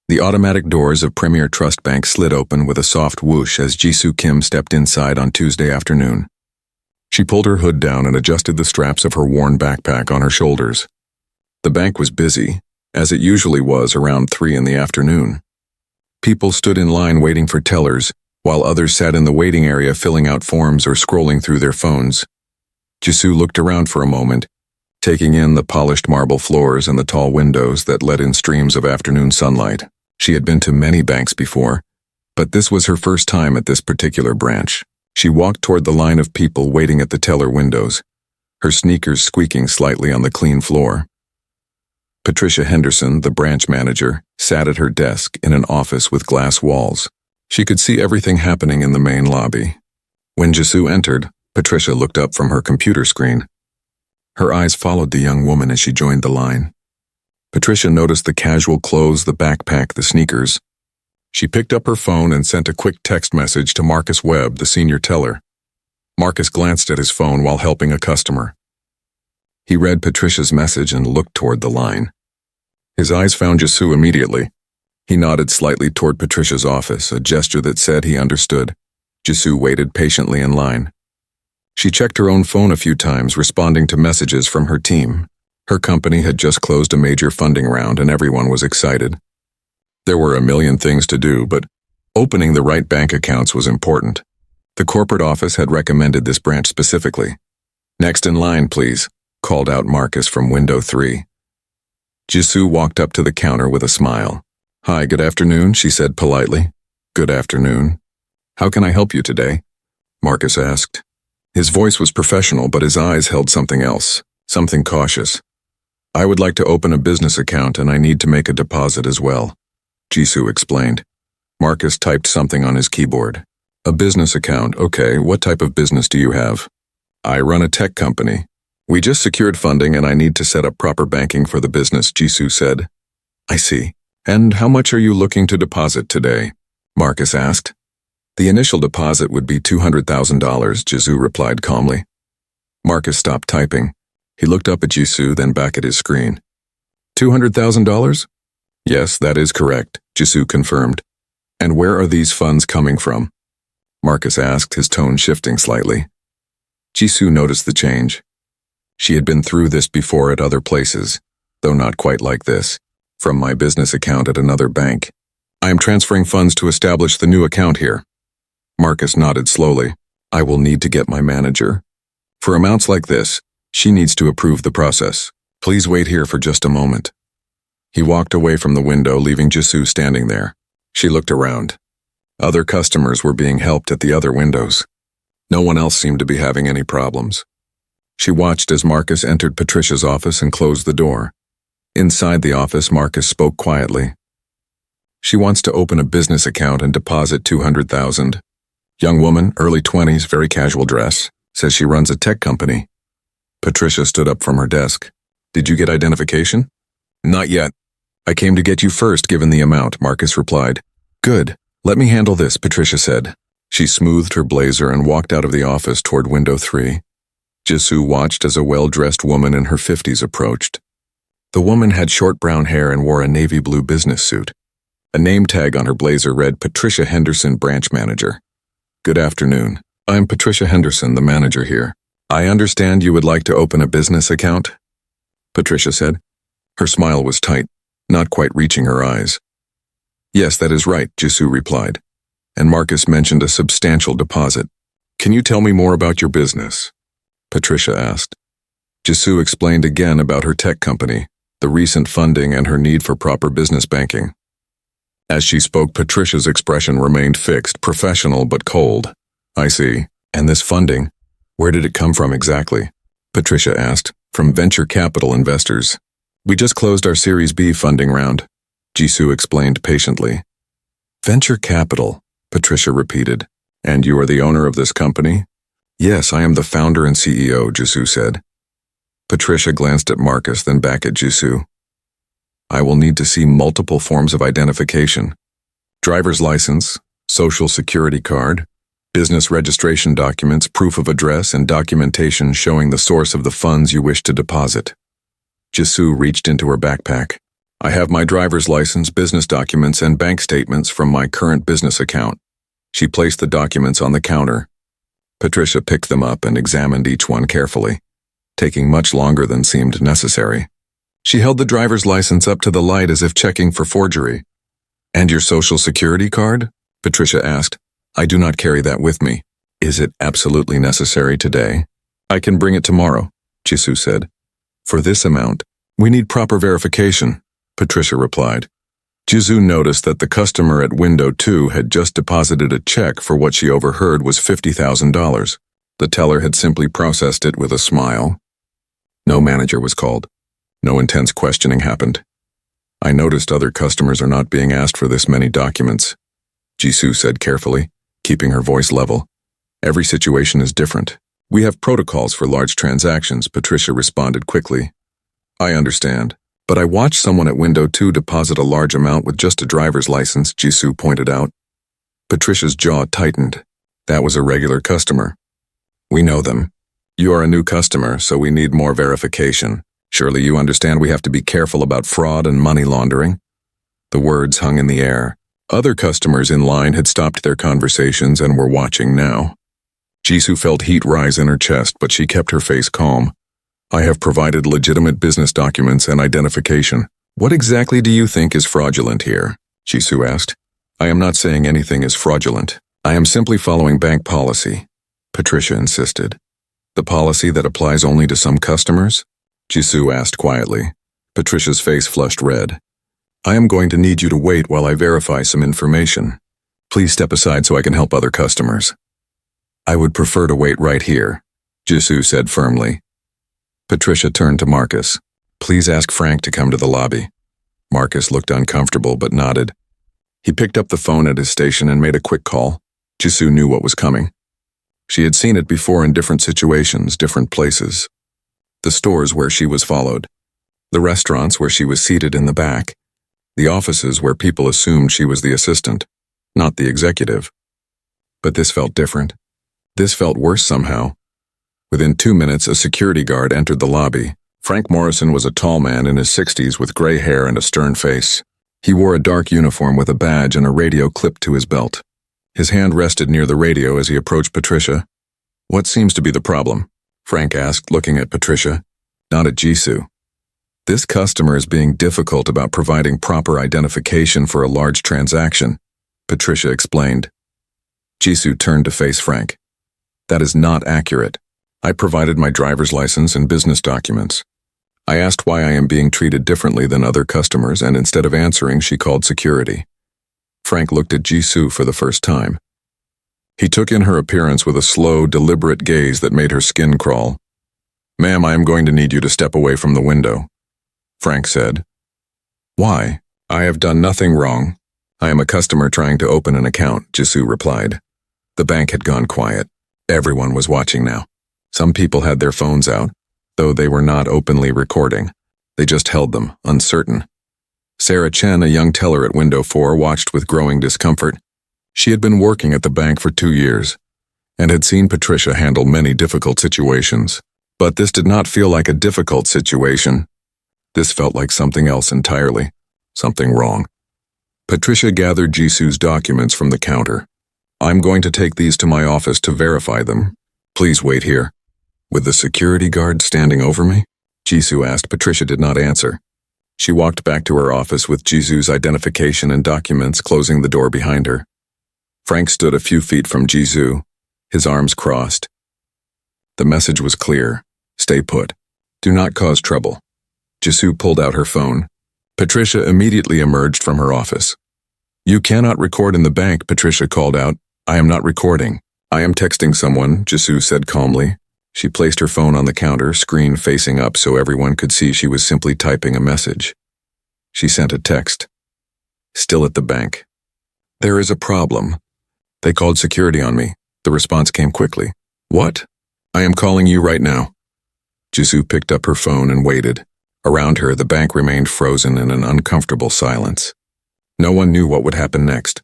The automatic doors of Premier Trust Bank slid open with a soft whoosh as Jisoo Kim stepped inside on Tuesday afternoon. She pulled her hood down and adjusted the straps of her worn backpack on her shoulders. The bank was busy, as it usually was around 3 in the afternoon. People stood in line waiting for tellers, while others sat in the waiting area filling out forms or scrolling through their phones. Jisoo looked around for a moment, taking in the polished marble floors and the tall windows that let in streams of afternoon sunlight. She had been to many banks before, but this was her first time at this particular branch. She walked toward the line of people waiting at the teller windows, her sneakers squeaking slightly on the clean floor. Patricia Henderson, the branch manager, sat at her desk in an office with glass walls. She could see everything happening in the main lobby. When Jisoo entered, Patricia looked up from her computer screen. Her eyes followed the young woman as she joined the line. Patricia noticed the casual clothes, the backpack, the sneakers. She picked up her phone and sent a quick text message to Marcus Webb, the senior teller. Marcus glanced at his phone while helping a customer. He read Patricia's message and looked toward the line. His eyes found Jisoo immediately. He nodded slightly toward Patricia's office, a gesture that said he understood. Jisoo waited patiently in line. She checked her own phone a few times, responding to messages from her team. Her company had just closed a major funding round and everyone was excited. There were a million things to do, but opening the right bank accounts was important. The corporate office had recommended this branch specifically. "Next in line, please," called out Marcus from window 3. Jisoo walked up to the counter with a smile. "Hi, good afternoon," she said politely. "Good afternoon. How can I help you today?" Marcus asked. His voice was professional, but his eyes held something else, something cautious. "I would like to open a business account and I need to make a deposit as well," Jisoo explained. Marcus typed something on his keyboard. "A business account, okay, what type of business do you have?" "I run a tech company. We just secured funding and I need to set up proper banking for the business," Jisoo said. "I see. And how much are you looking to deposit today?" Marcus asked. "The initial deposit would be $200,000, Jisoo replied calmly. Marcus stopped typing. He looked up at Jisoo, then back at his screen. $200,000? "Yes, that is correct," Jisoo confirmed. "And where are these funds coming from?" Marcus asked, his tone shifting slightly. Jisoo noticed the change. She had been through this before at other places, though not quite like this. "From my business account at another bank. I am transferring funds to establish the new account here." Marcus nodded slowly. "I will need to get my manager. For amounts like this, she needs to approve the process. Please wait here for just a moment." He walked away from the window, leaving Jisoo standing there. She looked around. Other customers were being helped at the other windows. No one else seemed to be having any problems. She watched as Marcus entered Patricia's office and closed the door. Inside the office, Marcus spoke quietly. "She wants to open a business account and deposit $200,000. Young woman, early 20s, very casual dress, says she runs a tech company." Patricia stood up from her desk. "Did you get identification?" "Not yet. I came to get you first given the amount," Marcus replied. "Good. Let me handle this," Patricia said. She smoothed her blazer and walked out of the office toward window 3. Jisoo watched as a well-dressed woman in her 50s approached. The woman had short brown hair and wore a navy blue business suit. A name tag on her blazer read Patricia Henderson, branch manager. "Good afternoon. I'm Patricia Henderson, the manager here. I understand you would like to open a business account?" Patricia said. Her smile was tight, not quite reaching her eyes. "Yes, that is right," Jisoo replied. And Marcus mentioned a substantial deposit. "Can you tell me more about your business?" Patricia asked. Jisoo explained again about her tech company, the recent funding and her need for proper business banking. As she spoke, Patricia's expression remained fixed, professional but cold. "I see. And this funding, where did it come from exactly?" Patricia asked. "From venture capital investors. We just closed our Series B funding round," Jisoo explained patiently. "Venture capital," Patricia repeated. "And you are the owner of this company?" "Yes, I am the founder and CEO," Jisoo said. Patricia glanced at Marcus, then back at Jisoo. "I will need to see multiple forms of identification. Driver's license, social security card, business registration documents, proof of address, and documentation showing the source of the funds you wish to deposit." Jisoo reached into her backpack. I have my driver's license, business documents, and bank statements from my current business account. She placed the documents on the counter. Patricia picked them up and examined each one carefully, taking much longer than seemed necessary. She held the driver's license up to the light as if checking for forgery. "And your social security card?" Patricia asked. "I do not carry that with me." "Is it absolutely necessary today?" "I can bring it tomorrow," Jisoo said. "For this amount, we need proper verification," Patricia replied. Jisoo noticed that the customer at window 2 had just deposited a check for what she overheard was $50,000. The teller had simply processed it with a smile. No manager was called. No intense questioning happened. "I noticed other customers are not being asked for this many documents," Jisoo said carefully, keeping her voice level. "Every situation is different. We have protocols for large transactions," Patricia responded quickly. "I understand. But I watched someone at window 2 deposit a large amount with just a driver's license," Jisoo pointed out. Patricia's jaw tightened. "That was a regular customer." "We know them. You are a new customer, so we need more verification. Surely you understand we have to be careful about fraud and money laundering." The words hung in the air. Other customers in line had stopped their conversations and were watching now. Jisoo felt heat rise in her chest, but she kept her face calm. "I have provided legitimate business documents and identification. What exactly do you think is fraudulent here?" Jisoo asked. "I am not saying anything is fraudulent. I am simply following bank policy," Patricia insisted. "The policy that applies only to some customers?" Jisoo asked quietly. Patricia's face flushed red. "I am going to need you to wait while I verify some information. Please step aside so I can help other customers." "I would prefer to wait right here," Jisoo said firmly. Patricia turned to Marcus. "Please ask Frank to come to the lobby." Marcus looked uncomfortable but nodded. He picked up the phone at his station and made a quick call. Jisoo knew what was coming. She had seen it before in different situations, different places. The stores where she was followed. The restaurants where she was seated in the back. The offices where people assumed she was the assistant, not the executive. But this felt different. This felt worse somehow. Within 2 minutes, a security guard entered the lobby. Frank Morrison was a tall man in his 60s with gray hair and a stern face. He wore a dark uniform with a badge and a radio clipped to his belt. His hand rested near the radio as he approached Patricia. "What seems to be the problem?" Frank asked, looking at Patricia, not at Jisoo. "This customer is being difficult about providing proper identification for a large transaction," Patricia explained. Jisoo turned to face Frank. "That is not accurate. I provided my driver's license and business documents. I asked why I am being treated differently than other customers, and instead of answering, she called security." Frank looked at Jisoo for the first time. He took in her appearance with a slow, deliberate gaze that made her skin crawl. "Ma'am, I am going to need you to step away from the window," Frank said. "Why? I have done nothing wrong. I am a customer trying to open an account," Jisoo replied. The bank had gone quiet. Everyone was watching now. Some people had their phones out, though they were not openly recording. They just held them, uncertain. Sarah Chen, a young teller at window 4, watched with growing discomfort. She had been working at the bank for 2 years, and had seen Patricia handle many difficult situations. But this did not feel like a difficult situation. This felt like something else entirely, something wrong. Patricia gathered Jisoo's documents from the counter. "I'm going to take these to my office to verify them. Please wait here." "With the security guard standing over me?" Jisoo asked. Patricia did not answer. She walked back to her office with Jisoo's identification and documents, closing the door behind her. Frank stood a few feet from Jisoo, his arms crossed. The message was clear. Stay put. Do not cause trouble. Jisoo pulled out her phone. Patricia immediately emerged from her office. "You cannot record in the bank," Patricia called out. "I am not recording. I am texting someone," Jisoo said calmly. She placed her phone on the counter, screen facing up so everyone could see she was simply typing a message. She sent a text. "Still at the bank. There is a problem. They called security on me." The response came quickly. "What? I am calling you right now." Jisoo picked up her phone and waited. Around her, the bank remained frozen in an uncomfortable silence. No one knew what would happen next,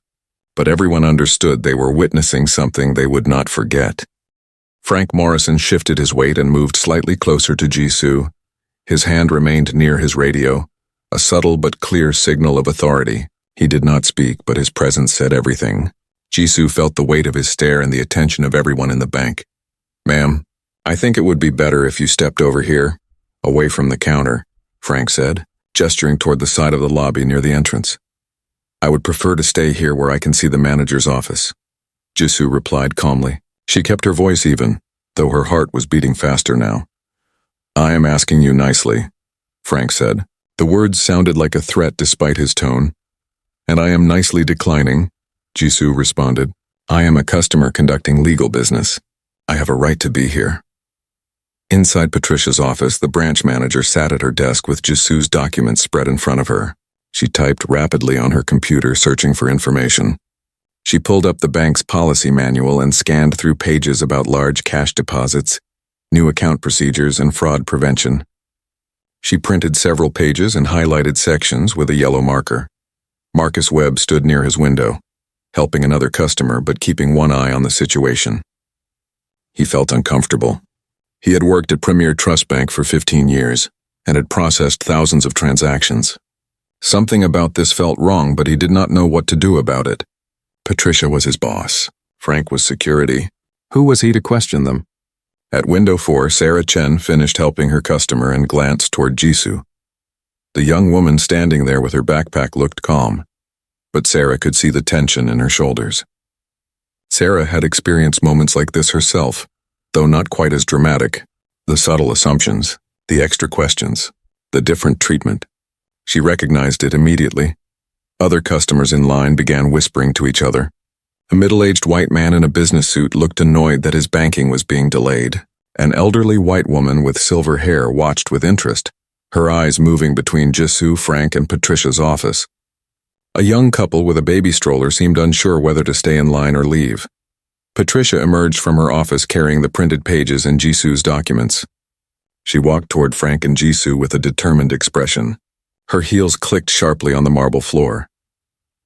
but everyone understood they were witnessing something they would not forget. Frank Morrison shifted his weight and moved slightly closer to Jisoo. His hand remained near his radio, a subtle but clear signal of authority. He did not speak, but his presence said everything. Jisoo felt the weight of his stare and the attention of everyone in the bank. "Ma'am, I think it would be better if you stepped over here, away from the counter," Frank said, gesturing toward the side of the lobby near the entrance. "I would prefer to stay here where I can see the manager's office." Jisoo replied calmly. She kept her voice even, though her heart was beating faster now. "I am asking you nicely," Frank said. The words sounded like a threat despite his tone. "And I am nicely declining," Jisoo responded. "I am a customer conducting legal business. I have a right to be here." Inside Patricia's office, the branch manager sat at her desk with Jisoo's documents spread in front of her. She typed rapidly on her computer, searching for information. She pulled up the bank's policy manual and scanned through pages about large cash deposits, new account procedures, and fraud prevention. She printed several pages and highlighted sections with a yellow marker. Marcus Webb stood near his window, helping another customer but keeping one eye on the situation. He felt uncomfortable. He had worked at Premier Trust Bank for 15 years and had processed thousands of transactions. Something about this felt wrong, but he did not know what to do about it. Patricia was his boss. Frank was security. Who was he to question them? At window 4, Sarah Chen finished helping her customer and glanced toward Jisoo. The young woman standing there with her backpack looked calm, but Sarah could see the tension in her shoulders. Sarah had experienced moments like this herself, though not quite as dramatic. The subtle assumptions, the extra questions, the different treatment. She recognized it immediately. Other customers in line began whispering to each other. A middle-aged white man in a business suit looked annoyed that his banking was being delayed. An elderly white woman with silver hair watched with interest, her eyes moving between Jisoo, Frank, and Patricia's office. A young couple with a baby stroller seemed unsure whether to stay in line or leave. Patricia emerged from her office carrying the printed pages and Jisoo's documents. She walked toward Frank and Jisoo with a determined expression. Her heels clicked sharply on the marble floor.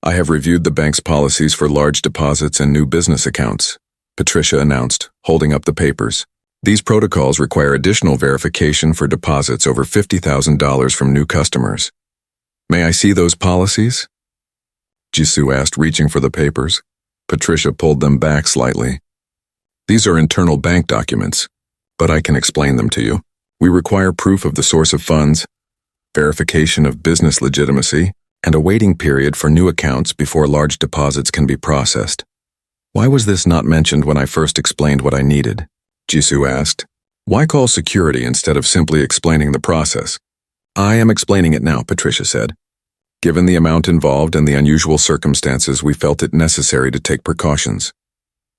"I have reviewed the bank's policies for large deposits and new business accounts," Patricia announced, holding up the papers. "These protocols require additional verification for deposits over $50,000 from new customers. May I see those policies?" Jisoo asked, reaching for the papers. Patricia pulled them back slightly. "These are internal bank documents, but I can explain them to you. We require proof of the source of funds, verification of business legitimacy, and a waiting period for new accounts before large deposits can be processed." "Why was this not mentioned when I first explained what I needed?" Jisoo asked. "Why call security instead of simply explaining the process?" "I am explaining it now," Patricia said. "Given the amount involved and the unusual circumstances, we felt it necessary to take precautions."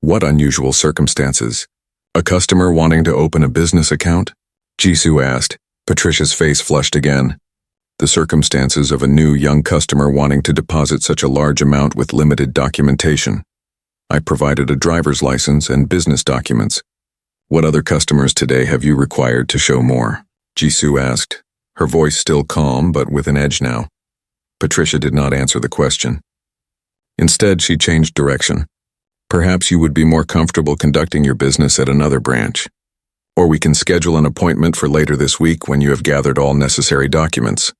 "What unusual circumstances? A customer wanting to open a business account?" Jisoo asked. Patricia's face flushed again. "The circumstances of a new young customer wanting to deposit such a large amount with limited documentation. I provided a driver's license and business documents. What other customers today have you required to show more?" Jisoo asked, her voice still calm but with an edge now. Patricia did not answer the question. Instead, she changed direction. "Perhaps you would be more comfortable conducting your business at another branch. Or we can schedule an appointment for later this week when you have gathered all necessary documents."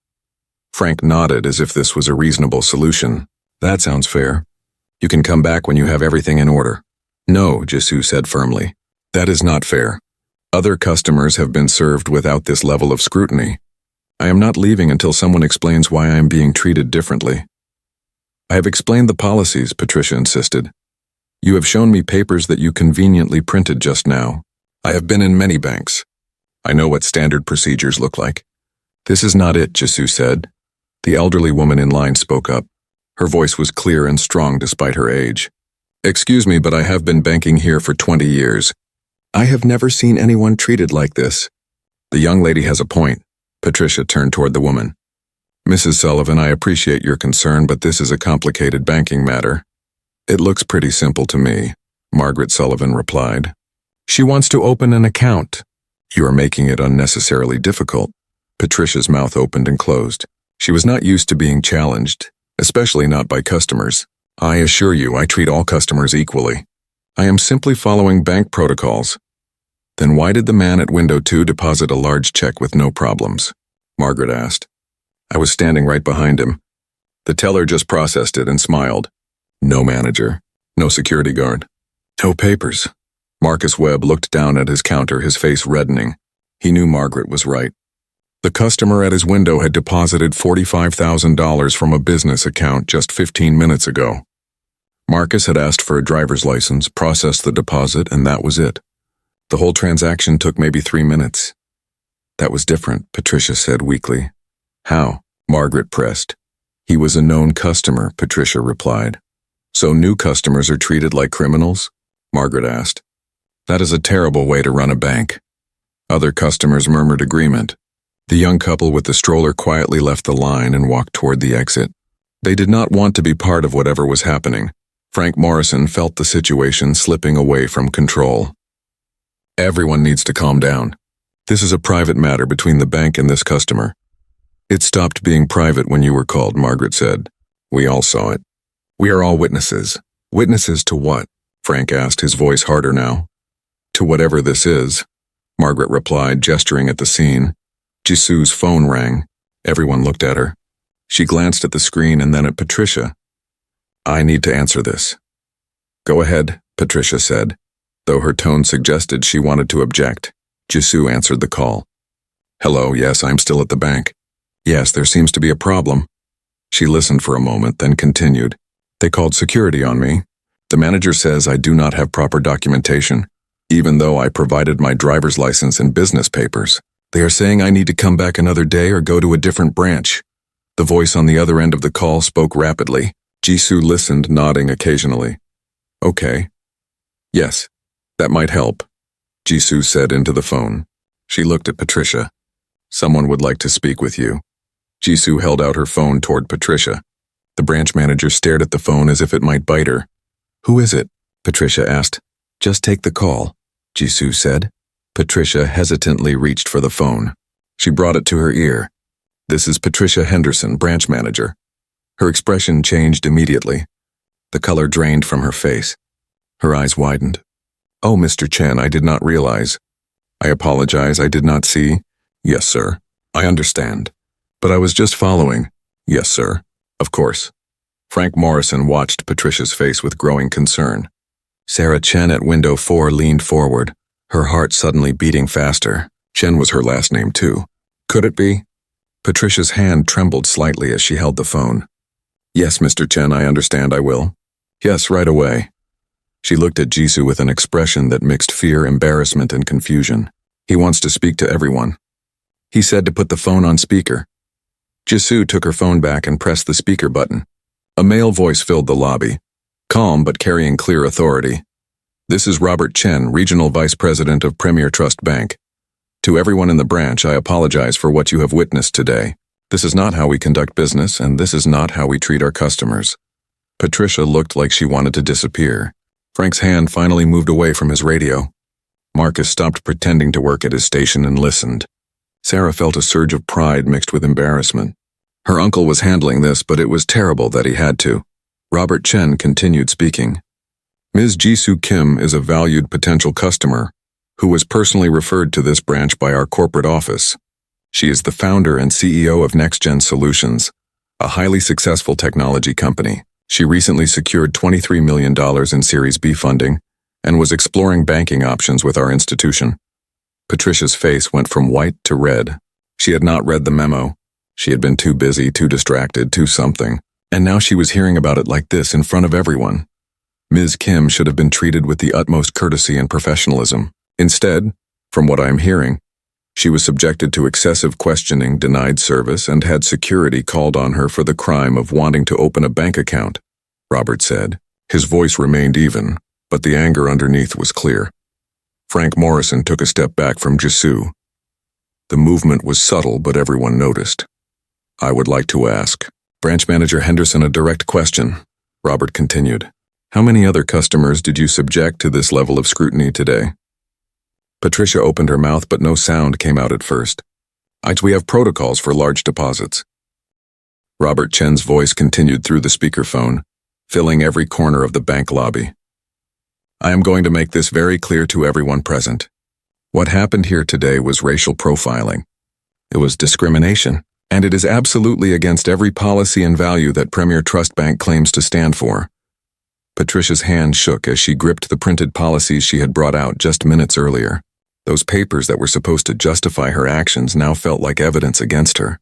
Frank nodded as if this was a reasonable solution. "That sounds fair. You can come back when you have everything in order." "No," Jisoo said firmly. "That is not fair. Other customers have been served without this level of scrutiny. I am not leaving until someone explains why I am being treated differently." "I have explained the policies," Patricia insisted. "You have shown me papers that you conveniently printed just now. I have been in many banks. I know what standard procedures look like." "This is not it," Jisoo said. The elderly woman in line spoke up. Her voice was clear and strong despite her age. "Excuse me, but I have been banking here for 20 years. I have never seen anyone treated like this." "The young lady has a point." Patricia turned toward the woman. "Mrs. Sullivan, I appreciate your concern, but this is a complicated banking matter." "It looks pretty simple to me," Margaret Sullivan replied. "She wants to open an account." "You are making it unnecessarily difficult." Patricia's mouth opened and closed. She was not used to being challenged, especially not by customers. "I assure you, I treat all customers equally. I am simply following bank protocols." "Then why did the man at window 2 deposit a large check with no problems?" Margaret asked. I was standing right behind him. The teller just processed it and smiled. No manager. No security guard. No papers. Marcus Webb looked down at his counter, his face reddening. He knew Margaret was right. The customer at his window had deposited $45,000 from a business account just 15 minutes ago. Marcus had asked for a driver's license, processed the deposit, and that was it. The whole transaction took maybe 3 minutes. That was different, Patricia said weakly. How? Margaret pressed. He was a known customer, Patricia replied. So new customers are treated like criminals? Margaret asked. That is a terrible way to run a bank. Other customers murmured agreement. The young couple with the stroller quietly left the line and walked toward the exit. They did not want to be part of whatever was happening. Frank Morrison felt the situation slipping away from control. Everyone needs to calm down. This is a private matter between the bank and this customer. It stopped being private when you were called, Margaret said. We all saw it. We are all witnesses. Witnesses to what? Frank asked, his voice harder now. To whatever this is, Margaret replied, gesturing at the scene. Jisoo's phone rang. Everyone looked at her. She glanced at the screen and then at Patricia. I need to answer this. Go ahead, Patricia said, though her tone suggested she wanted to object. Jisoo answered the call. Hello, yes, I'm still at the bank. Yes, there seems to be a problem. She listened for a moment, then continued. They called security on me. The manager says I do not have proper documentation, even though I provided my driver's license and business papers. They are saying I need to come back another day or go to a different branch. The voice on the other end of the call spoke rapidly. Jisoo listened, nodding occasionally. Okay. Yes, that might help, Jisoo said into the phone. She looked at Patricia. Someone would like to speak with you. Jisoo held out her phone toward Patricia. The branch manager stared at the phone as if it might bite her. Who is it? Patricia asked. Just take the call, Jisoo said. Patricia hesitantly reached for the phone. She brought it to her ear. This is Patricia Henderson, branch manager. Her expression changed immediately. The color drained from her face. Her eyes widened. Oh, Mr. Chen, I did not realize. I apologize, I did not see. Yes, sir. I understand. But I was just following. Yes, sir. Of course. Frank Morrison watched Patricia's face with growing concern. Sarah Chen at window 4 leaned forward, her heart suddenly beating faster. Chen was her last name, too. Could it be? Patricia's hand trembled slightly as she held the phone. Yes, Mr. Chen, I understand, I will. Yes, right away. She looked at Jisoo with an expression that mixed fear, embarrassment, and confusion. He wants to speak to everyone. He said to put the phone on speaker. Jisoo took her phone back and pressed the speaker button. A male voice filled the lobby, calm but carrying clear authority. This is Robert Chen, Regional Vice President of Premier Trust Bank. To everyone in the branch, I apologize for what you have witnessed today. This is not how we conduct business, and this is not how we treat our customers. Patricia looked like she wanted to disappear. Frank's hand finally moved away from his radio. Marcus stopped pretending to work at his station and listened. Sarah felt a surge of pride mixed with embarrassment. Her uncle was handling this, but it was terrible that he had to. Robert Chen continued speaking. Ms. Jisoo Kim is a valued potential customer who was personally referred to this branch by our corporate office. She is the founder and CEO of NextGen Solutions, a highly successful technology company. She recently secured $23 million in Series B funding and was exploring banking options with our institution. Patricia's face went from white to red. She had not read the memo. She had been too busy, too distracted, too something. And now she was hearing about it like this in front of everyone. Ms. Kim should have been treated with the utmost courtesy and professionalism. Instead, from what I am hearing, she was subjected to excessive questioning, denied service, and had security called on her for the crime of wanting to open a bank account, Robert said. His voice remained even, but the anger underneath was clear. Frank Morrison took a step back from Jisoo. The movement was subtle, but everyone noticed. I would like to ask Branch Manager Henderson a direct question, Robert continued. How many other customers did you subject to this level of scrutiny today? Patricia opened her mouth, but no sound came out at first. We have protocols for large deposits. Robert Chen's voice continued through the speakerphone, filling every corner of the bank lobby. I am going to make this very clear to everyone present. What happened here today was racial profiling. It was discrimination. And it is absolutely against every policy and value that Premier Trust Bank claims to stand for. Patricia's hand shook as she gripped the printed policies she had brought out just minutes earlier. Those papers that were supposed to justify her actions now felt like evidence against her.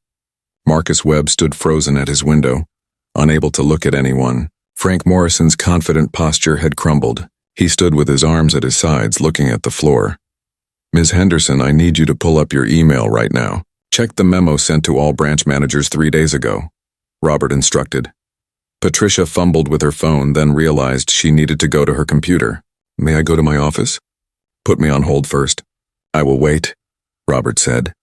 Marcus Webb stood frozen at his window, unable to look at anyone. Frank Morrison's confident posture had crumbled. He stood with his arms at his sides, looking at the floor. "Ms. Henderson, I need you to pull up your email right now. Check the memo sent to all branch managers 3 days ago," Robert instructed. Patricia fumbled with her phone, then realized she needed to go to her computer. "May I go to my office?" "Put me on hold first." "I will wait," Robert said.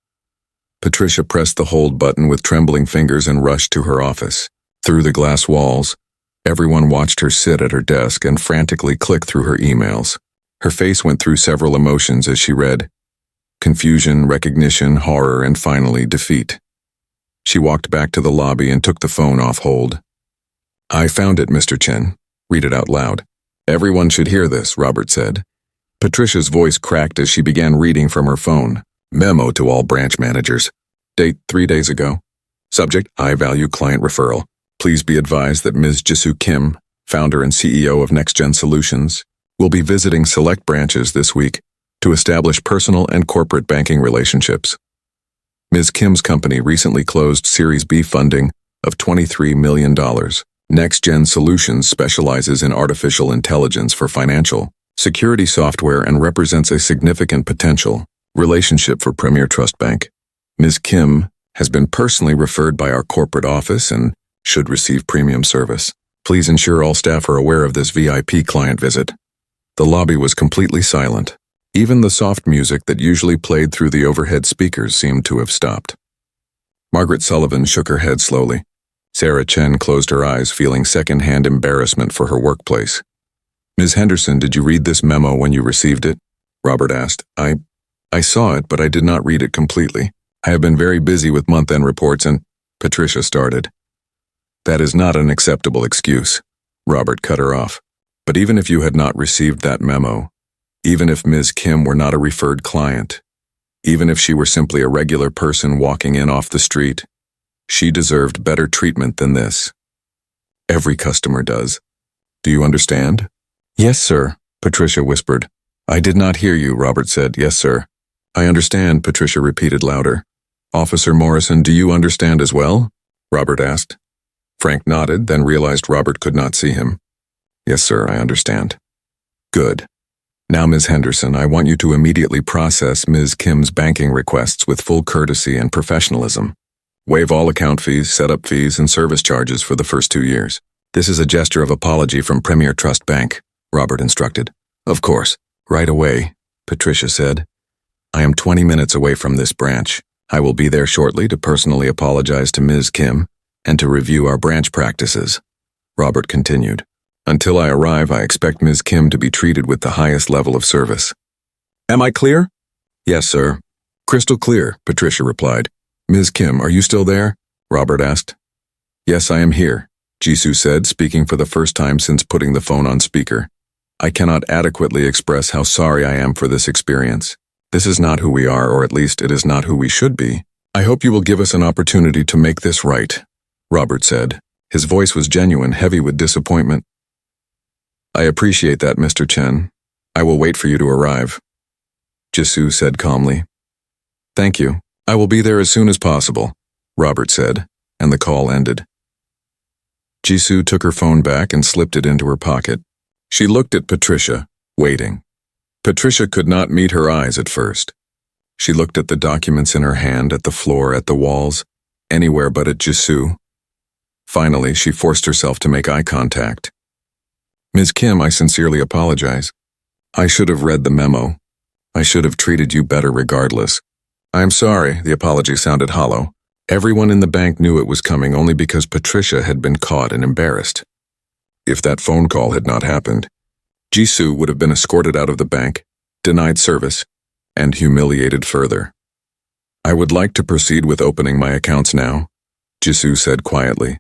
Patricia pressed the hold button with trembling fingers and rushed to her office. Through the glass walls, everyone watched her sit at her desk and frantically click through her emails. Her face went through several emotions as she read: confusion, recognition, horror, and finally defeat. She walked back to the lobby and took the phone off hold. "I found it, Mr. Chen." "Read it out loud." "Everyone should hear this," Robert said. Patricia's voice cracked as she began reading from her phone. "Memo to all branch managers. Date 3 days ago. Subject, high-value client referral. Please be advised that Ms. Jisoo Kim, founder and CEO of NextGen Solutions, will be visiting select branches this week to establish personal and corporate banking relationships. Ms. Kim's company recently closed Series B funding of $23 million. NextGen Solutions specializes in artificial intelligence for financial security software and represents a significant potential relationship for Premier Trust Bank. Ms. Kim has been personally referred by our corporate office and should receive premium service. Please ensure all staff are aware of this VIP client visit." The lobby was completely silent. Even the soft music that usually played through the overhead speakers seemed to have stopped. Margaret Sullivan shook her head slowly. Sarah Chen closed her eyes, feeling second-hand embarrassment for her workplace. "Ms. Henderson, did you read this memo when you received it?" Robert asked. I saw it, but I did not read it completely. I have been very busy with month-end reports and—" Patricia started. "That is not an acceptable excuse," Robert cut her off. "But even if you had not received that memo, even if Ms. Kim were not a referred client, even if she were simply a regular person walking in off the street, she deserved better treatment than this. Every customer does. Do you understand?" "Yes, sir," Patricia whispered. "I did not hear you," Robert said. "Yes, sir." "I understand," Patricia repeated louder. "Officer Morrison, do you understand as well?" Robert asked. Frank nodded, then realized Robert could not see him. "Yes, sir, I understand." "Good. Now, Ms. Henderson, I want you to immediately process Ms. Kim's banking requests with full courtesy and professionalism. Waive all account fees, setup fees, and service charges for the first 2 years. This is a gesture of apology from Premier Trust Bank," Robert instructed. "Of course. Right away," Patricia said. "I am 20 minutes away from this branch. I will be there shortly to personally apologize to Ms. Kim and to review our branch practices." Robert continued. "Until I arrive, I expect Ms. Kim to be treated with the highest level of service." "Am I clear?" "Yes, sir." "Crystal clear," Patricia replied. "Ms. Kim, are you still there?" Robert asked. "Yes, I am here," Jisoo said, speaking for the first time since putting the phone on speaker. "I cannot adequately express how sorry I am for this experience. This is not who we are, or at least it is not who we should be. I hope you will give us an opportunity to make this right," Robert said. His voice was genuine, heavy with disappointment. "I appreciate that, Mr. Chen. I will wait for you to arrive," Jisoo said calmly. "Thank you. I will be there as soon as possible," Robert said, and the call ended. Jisoo took her phone back and slipped it into her pocket. She looked at Patricia, waiting. Patricia could not meet her eyes at first. She looked at the documents in her hand, at the floor, at the walls, anywhere but at Jisoo. Finally, she forced herself to make eye contact. "Ms. Kim, I sincerely apologize. I should have read the memo. I should have treated you better regardless. I am sorry," the apology sounded hollow. Everyone in the bank knew it was coming only because Patricia had been caught and embarrassed. If that phone call had not happened, Jisoo would have been escorted out of the bank, denied service, and humiliated further. "I would like to proceed with opening my accounts now," Jisoo said quietly.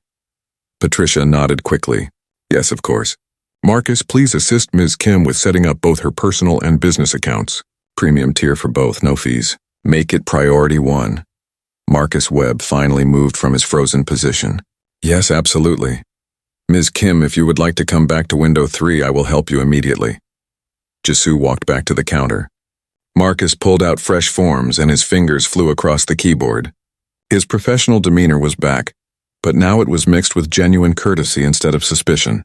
Patricia nodded quickly. "Yes, of course. Marcus, please assist Ms. Kim with setting up both her personal and business accounts. Premium tier for both, no fees. Make it priority 1. Marcus Webb finally moved from his frozen position. Yes, absolutely. Ms. Kim, if you would like to come back to window 3, I will help you immediately. Jisoo walked back to the counter. Marcus pulled out fresh forms and his fingers flew across the keyboard. His professional demeanor was back, but now it was mixed with genuine courtesy instead of suspicion.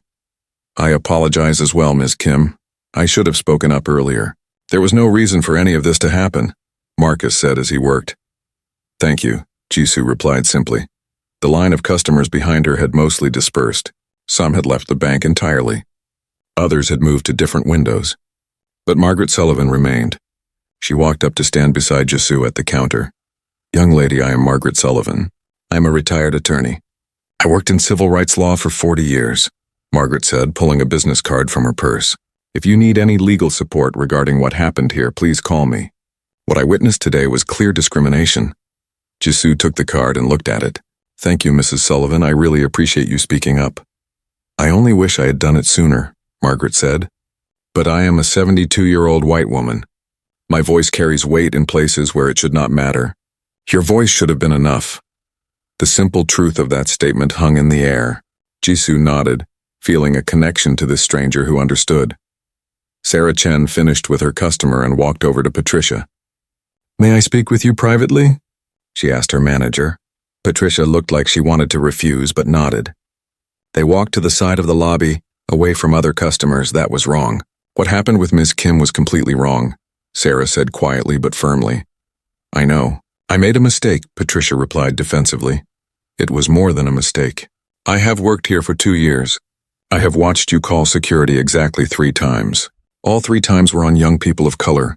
I apologize as well, Ms. Kim. I should have spoken up earlier. There was no reason for any of this to happen, Marcus said as he worked. Thank you, Jisoo replied simply. The line of customers behind her had mostly dispersed. Some had left the bank entirely. Others had moved to different windows. But Margaret Sullivan remained. She walked up to stand beside Jisoo at the counter. Young lady, I am Margaret Sullivan. I am a retired attorney. I worked in civil rights law for 40 years, Margaret said, pulling a business card from her purse. If you need any legal support regarding what happened here, please call me. What I witnessed today was clear discrimination. Jisoo took the card and looked at it. Thank you, Mrs. Sullivan. I really appreciate you speaking up. I only wish I had done it sooner, Margaret said. But I am a 72-year-old white woman. My voice carries weight in places where it should not matter. Your voice should have been enough. The simple truth of that statement hung in the air. Jisoo nodded, feeling a connection to this stranger who understood. Sarah Chen finished with her customer and walked over to Patricia. May I speak with you privately? She asked her manager. Patricia looked like she wanted to refuse but nodded. They walked to the side of the lobby, away from other customers. That was wrong. What happened with Ms. Kim was completely wrong, Sarah said quietly but firmly. I know. I made a mistake, Patricia replied defensively. It was more than a mistake. I have worked here for 2 years. I have watched you call security exactly 3 times. All 3 times were on young people of color.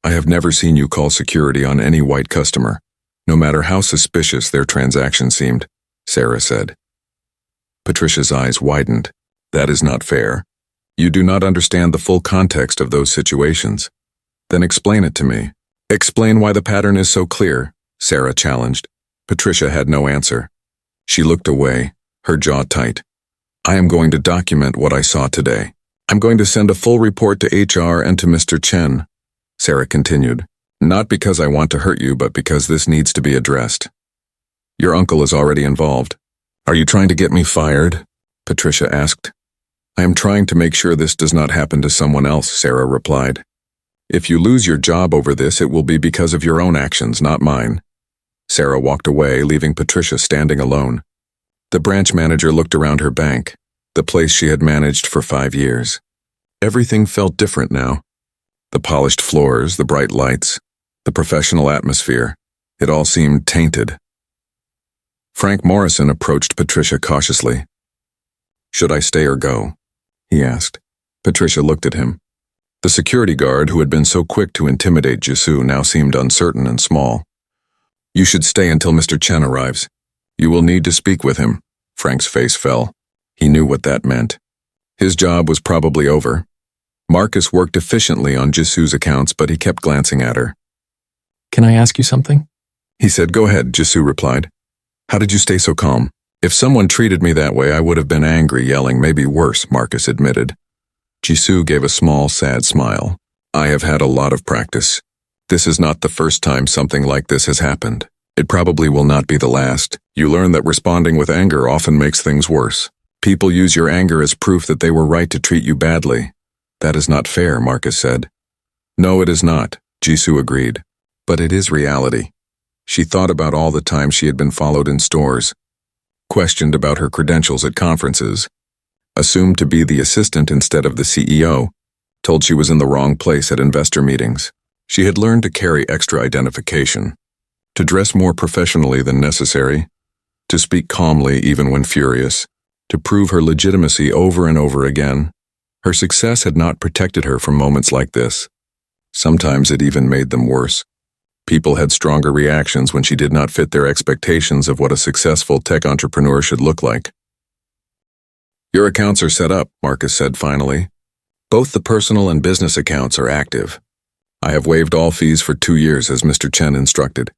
I have never seen you call security on any white customer, no matter how suspicious their transaction seemed, Sarah said. Patricia's eyes widened. That is not fair. You do not understand the full context of those situations. Then explain it to me. Explain why the pattern is so clear, Sarah challenged. Patricia had no answer. She looked away, her jaw tight. I am going to document what I saw today. I'm going to send a full report to HR and to Mr. Chen, Sarah continued. Not because I want to hurt you, but because this needs to be addressed. Your uncle is already involved. Are you trying to get me fired? Patricia asked. I am trying to make sure this does not happen to someone else, Sarah replied. If you lose your job over this, it will be because of your own actions, not mine. Sarah walked away, leaving Patricia standing alone. The branch manager looked around her bank, the place she had managed for 5 years. Everything felt different now. The polished floors, the bright lights, the professional atmosphere, it all seemed tainted. Frank Morrison approached Patricia cautiously. Should I stay or go? He asked. Patricia looked at him. The security guard who had been so quick to intimidate Jisoo now seemed uncertain and small. You should stay until Mr. Chen arrives. You will need to speak with him. Frank's face fell. He knew what that meant. His job was probably over. Marcus worked efficiently on Jisoo's accounts, but he kept glancing at her. Can I ask you something? He said. Go ahead, Jisoo replied. How did you stay so calm? If someone treated me that way, I would have been angry, yelling, maybe worse, Marcus admitted. Jisoo gave a small, sad smile. I have had a lot of practice. This is not the first time something like this has happened. It probably will not be the last. You learn that responding with anger often makes things worse. People use your anger as proof that they were right to treat you badly. That is not fair, Marcus said. No, it is not, Jisoo agreed. But it is reality. She thought about all the times she had been followed in stores, questioned about her credentials at conferences, assumed to be the assistant instead of the CEO, told she was in the wrong place at investor meetings. She had learned to carry extra identification, to dress more professionally than necessary, to speak calmly even when furious, to prove her legitimacy over and over again. Her success had not protected her from moments like this. Sometimes it even made them worse. People had stronger reactions when she did not fit their expectations of what a successful tech entrepreneur should look like. Your accounts are set up, Marcus said finally. Both the personal and business accounts are active. I have waived all fees for 2 years as Mr. Chen instructed.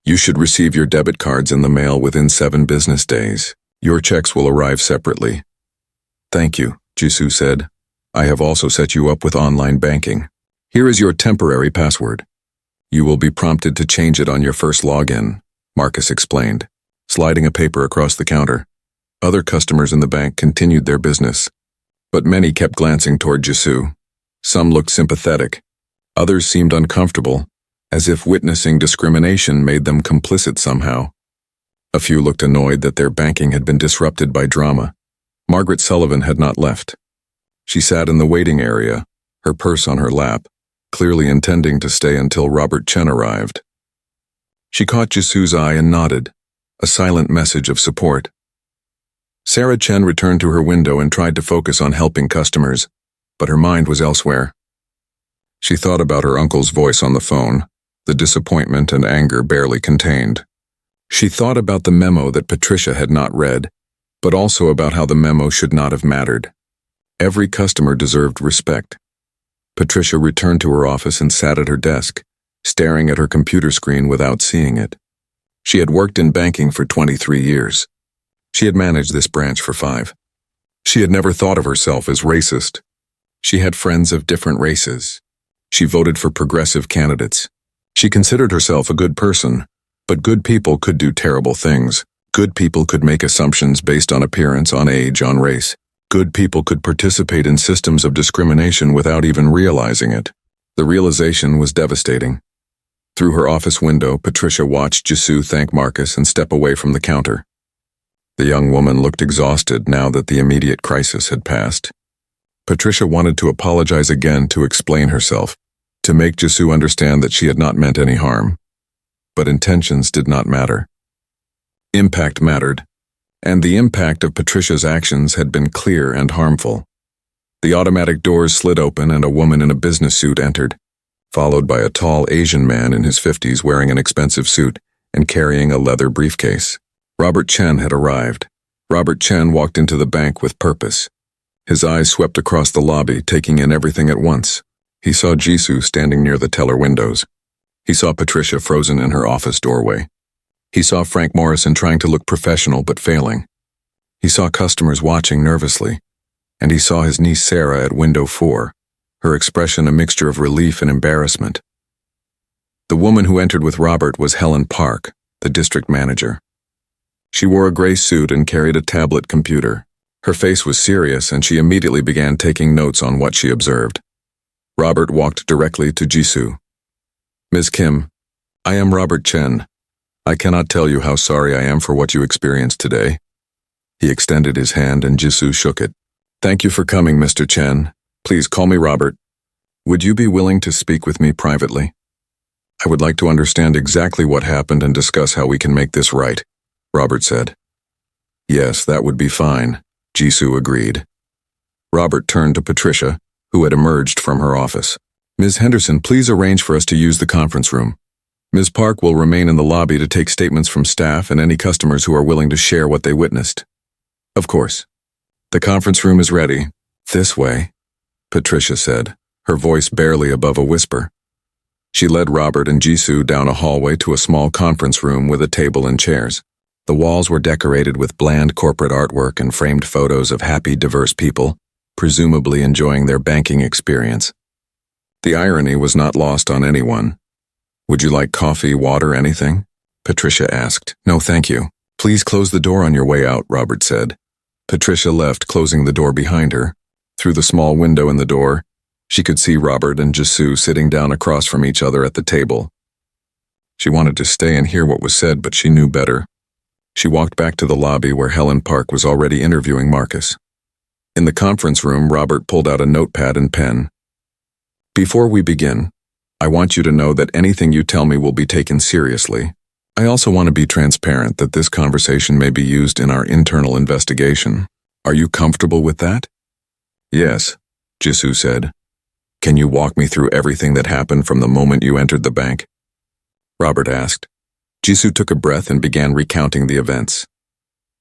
You should receive your debit cards in the mail within 7 business days. Your checks will arrive separately. Thank you, Jisoo said. I have also set you up with online banking. Here is your temporary password. You will be prompted to change it on your first login. Marcus explained, sliding a paper across the counter. Other customers in the bank continued their business, but many kept glancing toward Jisoo. Some looked sympathetic. Others seemed uncomfortable, as if witnessing discrimination made them complicit somehow. A few looked annoyed that their banking had been disrupted by drama. Margaret Sullivan had not left. She sat in the waiting area, her purse on her lap, clearly intending to stay until Robert Chen arrived. She caught Jisoo's eye and nodded, a silent message of support. Sarah Chen returned to her window and tried to focus on helping customers, but her mind was elsewhere. She thought about her uncle's voice on the phone, the disappointment and anger barely contained. She thought about the memo that Patricia had not read, but also about how the memo should not have mattered. Every customer deserved respect. Patricia returned to her office and sat at her desk, staring at her computer screen without seeing it. She had worked in banking for 23 years. She had managed this branch for 5. She had never thought of herself as racist. She had friends of different races. She voted for progressive candidates. She considered herself a good person, but good people could do terrible things. Good people could make assumptions based on appearance, on age, on race. Good people could participate in systems of discrimination without even realizing it. The realization was devastating. Through her office window, Patricia watched Jisoo thank Marcus and step away from the counter. The young woman looked exhausted now that the immediate crisis had passed. Patricia wanted to apologize again, to explain herself, to make Jisoo understand that she had not meant any harm. But intentions did not matter. Impact mattered, and the impact of Patricia's actions had been clear and harmful. The automatic doors slid open and a woman in a business suit entered, followed by a tall Asian man in his 50s wearing an expensive suit and carrying a leather briefcase. Robert Chen had arrived. Robert Chen walked into the bank with purpose. His eyes swept across the lobby, taking in everything at once. He saw Jisoo standing near the teller windows. He saw Patricia frozen in her office doorway. He saw Frank Morrison trying to look professional but failing. He saw customers watching nervously, and he saw his niece Sarah at window 4, her expression a mixture of relief and embarrassment. The woman who entered with Robert was Helen Park, the district manager. She wore a gray suit and carried a tablet computer. Her face was serious, and she immediately began taking notes on what she observed. Robert walked directly to Jisoo. "Ms. Kim, I am Robert Chen. I cannot tell you how sorry I am for what you experienced today." He extended his hand and Jisoo shook it. "Thank you for coming, Mr. Chen. Please call me Robert. Would you be willing to speak with me privately? I would like to understand exactly what happened and discuss how we can make this right," Robert said. "Yes, that would be fine," Jisoo agreed. Robert turned to Patricia, who had emerged from her office. "Ms. Henderson, please arrange for us to use the conference room. Ms. Park will remain in the lobby to take statements from staff and any customers who are willing to share what they witnessed." "Of course. The conference room is ready. This way," Patricia said, her voice barely above a whisper. She led Robert and Jisoo down a hallway to a small conference room with a table and chairs. The walls were decorated with bland corporate artwork and framed photos of happy, diverse people, presumably enjoying their banking experience. The irony was not lost on anyone. "Would you like coffee, water, anything?" Patricia asked. "No, thank you. Please close the door on your way out," Robert said. Patricia left, closing the door behind her. Through the small window in the door, she could see Robert and Jisoo sitting down across from each other at the table. She wanted to stay and hear what was said, but she knew better. She walked back to the lobby where Helen Park was already interviewing Marcus. In the conference room, Robert pulled out a notepad and pen. "Before we begin, I want you to know that anything you tell me will be taken seriously. I also want to be transparent that this conversation may be used in our internal investigation. Are you comfortable with that?" "Yes," Jisoo said. "Can you walk me through everything that happened from the moment you entered the bank?" Robert asked. Jisoo took a breath and began recounting the events.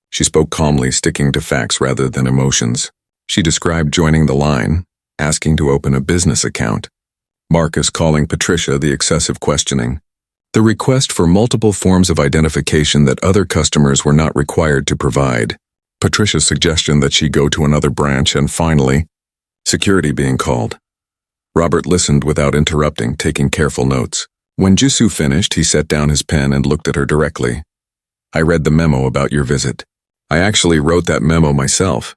She spoke calmly, sticking to facts rather than emotions. She described joining the line, asking to open a business account, Marcus calling Patricia the excessive questioning, the request for multiple forms of identification that other customers were not required to provide, Patricia's suggestion that she go to another branch, and finally, security being called. Robert listened without interrupting, taking careful notes. When Jisoo finished, he set down his pen and looked at her directly. I read the memo about your visit. I actually wrote that memo myself.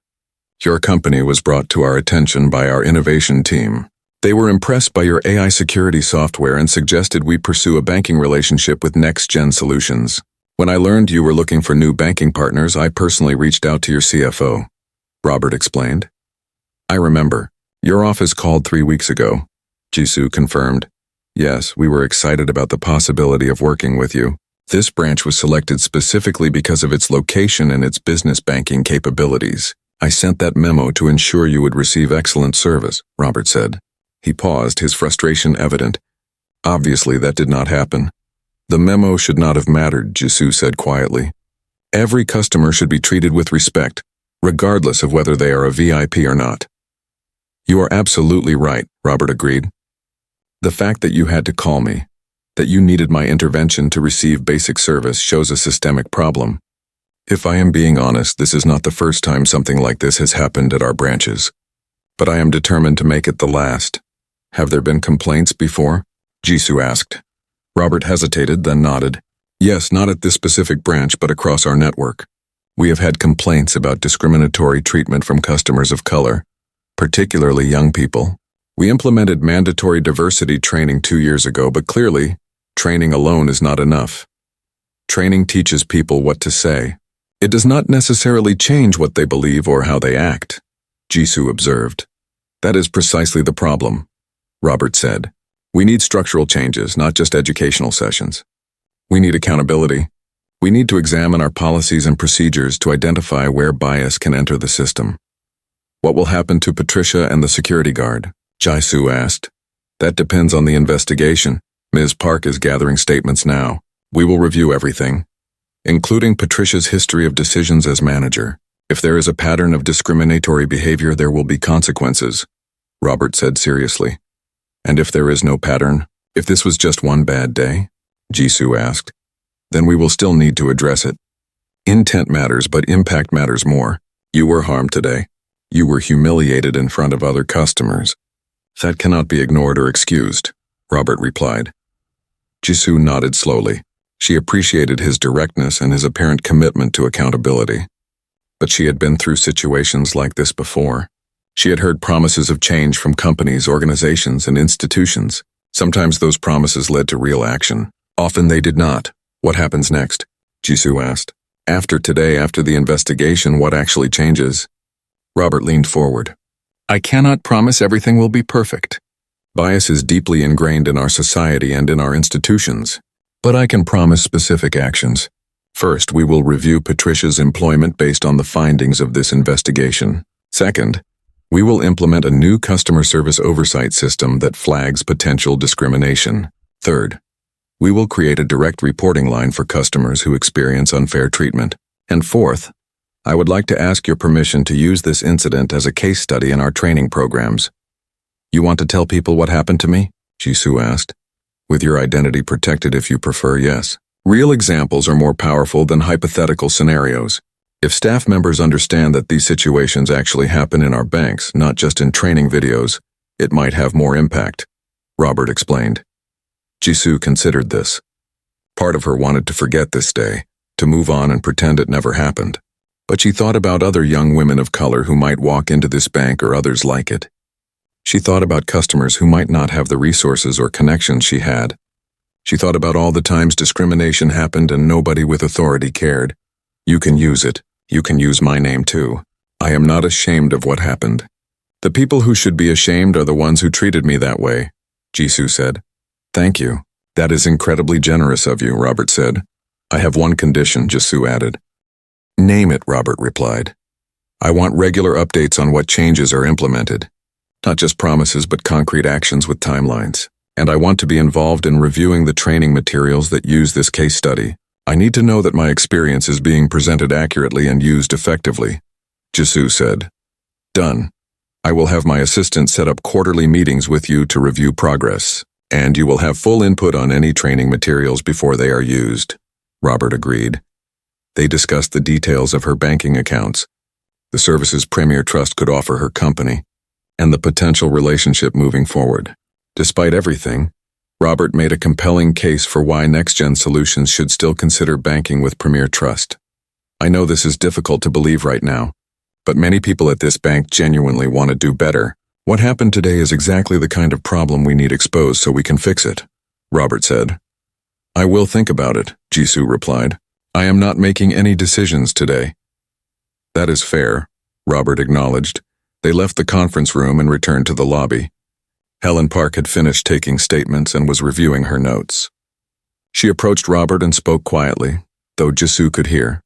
Your company was brought to our attention by our innovation team. They were impressed by your AI security software and suggested we pursue a banking relationship with Next-Gen Solutions. When I learned you were looking for new banking partners, I personally reached out to your CFO. Robert explained. I remember. Your office called 3 weeks ago. Jisoo confirmed. Yes, we were excited about the possibility of working with you. This branch was selected specifically because of its location and its business banking capabilities. I sent that memo to ensure you would receive excellent service, Robert said. He paused, his frustration evident. Obviously, that did not happen. The memo should not have mattered, Jisoo said quietly. Every customer should be treated with respect, regardless of whether they are a VIP or not. You are absolutely right, Robert agreed. The fact that you had to call me, that you needed my intervention to receive basic service shows a systemic problem. If I am being honest, this is not the first time something like this has happened at our branches. But I am determined to make it the last. Have there been complaints before? Jisoo asked. Robert hesitated, then nodded. Yes, not at this specific branch, but across our network. We have had complaints about discriminatory treatment from customers of color, particularly young people. We implemented mandatory diversity training 2 years ago, but clearly, training alone is not enough. Training teaches people what to say. It does not necessarily change what they believe or how they act, Jisoo observed. That is precisely the problem, Robert said. We need structural changes, not just educational sessions. We need accountability. We need to examine our policies and procedures to identify where bias can enter the system. What will happen to Patricia and the security guard? Jisoo asked. That depends on the investigation. Ms. Park is gathering statements now. We will review everything, including Patricia's history of decisions as manager. If there is a pattern of discriminatory behavior, there will be consequences, Robert said seriously. And if there is no pattern, if this was just one bad day, Jisoo asked, then we will still need to address it. Intent matters, but impact matters more. You were harmed today. You were humiliated in front of other customers. That cannot be ignored or excused, Robert replied. Jisoo nodded slowly. She appreciated his directness and his apparent commitment to accountability. But she had been through situations like this before. She had heard promises of change from companies, organizations, and institutions. Sometimes those promises led to real action. Often they did not. What happens next? Jisoo asked. After today, after the investigation, what actually changes? Robert leaned forward. I cannot promise everything will be perfect. Bias is deeply ingrained in our society and in our institutions. But I can promise specific actions. First, we will review Patricia's employment based on the findings of this investigation. Second, we will implement a new customer service oversight system that flags potential discrimination. Third, we will create a direct reporting line for customers who experience unfair treatment. And fourth, I would like to ask your permission to use this incident as a case study in our training programs. You want to tell people what happened to me? Jisoo asked. With your identity protected if you prefer, yes. Real examples are more powerful than hypothetical scenarios. If staff members understand that these situations actually happen in our banks, not just in training videos, it might have more impact, Robert explained. Jisoo considered this. Part of her wanted to forget this day, to move on and pretend it never happened. But she thought about other young women of color who might walk into this bank or others like it. She thought about customers who might not have the resources or connections she had. She thought about all the times discrimination happened and nobody with authority cared. You can use it. You can use my name too. I am not ashamed of what happened. The people who should be ashamed are the ones who treated me that way, Jisoo said. Thank you. That is incredibly generous of you, Robert said. I have one condition, Jisoo added. Name it, Robert replied. I want regular updates on what changes are implemented. Not just promises, but concrete actions with timelines. And I want to be involved in reviewing the training materials that use this case study. I need to know that my experience is being presented accurately and used effectively, Jisoo said. Done. I will have my assistant set up quarterly meetings with you to review progress, and you will have full input on any training materials before they are used, Robert agreed. They discussed the details of her banking accounts, the services Premier Trust could offer her company, and the potential relationship moving forward. Despite everything, Robert made a compelling case for why next-gen solutions should still consider banking with Premier Trust. I know this is difficult to believe right now, but many people at this bank genuinely want to do better. What happened today is exactly the kind of problem we need exposed so we can fix it, Robert said. I will think about it, Jisoo replied. I am not making any decisions today. That is fair, Robert acknowledged. They left the conference room and returned to the lobby. Helen Park had finished taking statements and was reviewing her notes. She approached Robert and spoke quietly, though Jisoo could hear.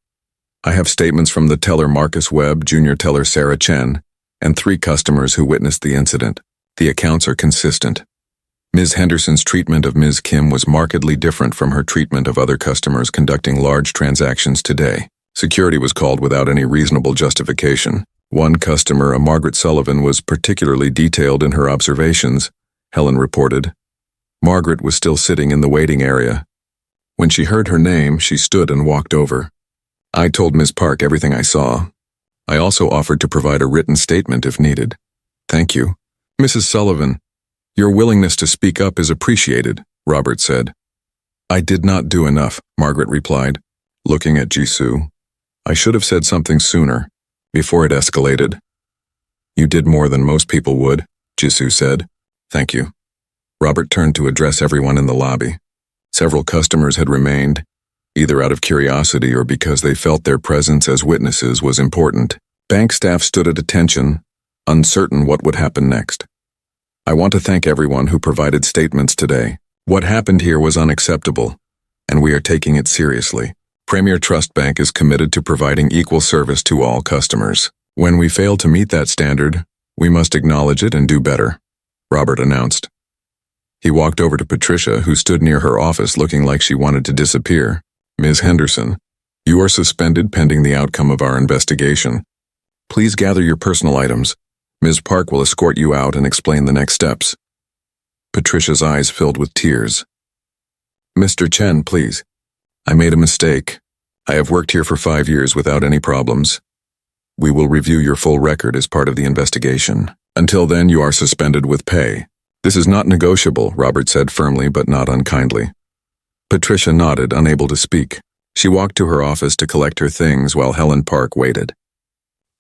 I have statements from the teller Marcus Webb, junior teller Sarah Chen, and 3 customers who witnessed the incident. The accounts are consistent. Ms. Henderson's treatment of Ms. Kim was markedly different from her treatment of other customers conducting large transactions today. Security was called without any reasonable justification. One customer, a Margaret Sullivan, was particularly detailed in her observations, Helen reported. Margaret was still sitting in the waiting area. When she heard her name, she stood and walked over. I told Ms. Park everything I saw. I also offered to provide a written statement if needed. Thank you. Mrs. Sullivan, your willingness to speak up is appreciated, Robert said. I did not do enough, Margaret replied, looking at Jisoo. I should have said something sooner, before it escalated. You did more than most people would, Jisoo said. Thank you. Robert turned to address everyone in the lobby. Several customers had remained, either out of curiosity or because they felt their presence as witnesses was important. Bank staff stood at attention, uncertain what would happen next. I want to thank everyone who provided statements today. What happened here was unacceptable, and we are taking it seriously. Premier Trust Bank is committed to providing equal service to all customers. When we fail to meet that standard, we must acknowledge it and do better, Robert announced. He walked over to Patricia, who stood near her office looking like she wanted to disappear. Ms. Henderson, you are suspended pending the outcome of our investigation. Please gather your personal items. Ms. Park will escort you out and explain the next steps. Patricia's eyes filled with tears. Mr. Chen, please. I made a mistake. I have worked here for 5 years without any problems. We will review your full record as part of the investigation. Until then, you are suspended with pay. This is not negotiable, Robert said firmly but not unkindly. Patricia nodded, unable to speak. She walked to her office to collect her things while Helen Park waited.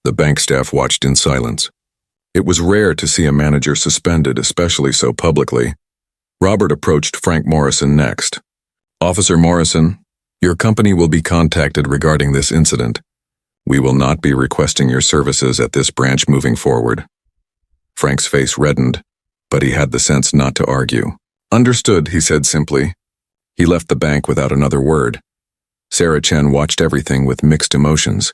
The bank staff watched in silence. It was rare to see a manager suspended, especially so publicly. Robert approached Frank Morrison next. Officer Morrison, your company will be contacted regarding this incident. We will not be requesting your services at this branch moving forward. Frank's face reddened, but he had the sense not to argue. Understood, he said simply. He left the bank without another word. Sarah Chen watched everything with mixed emotions.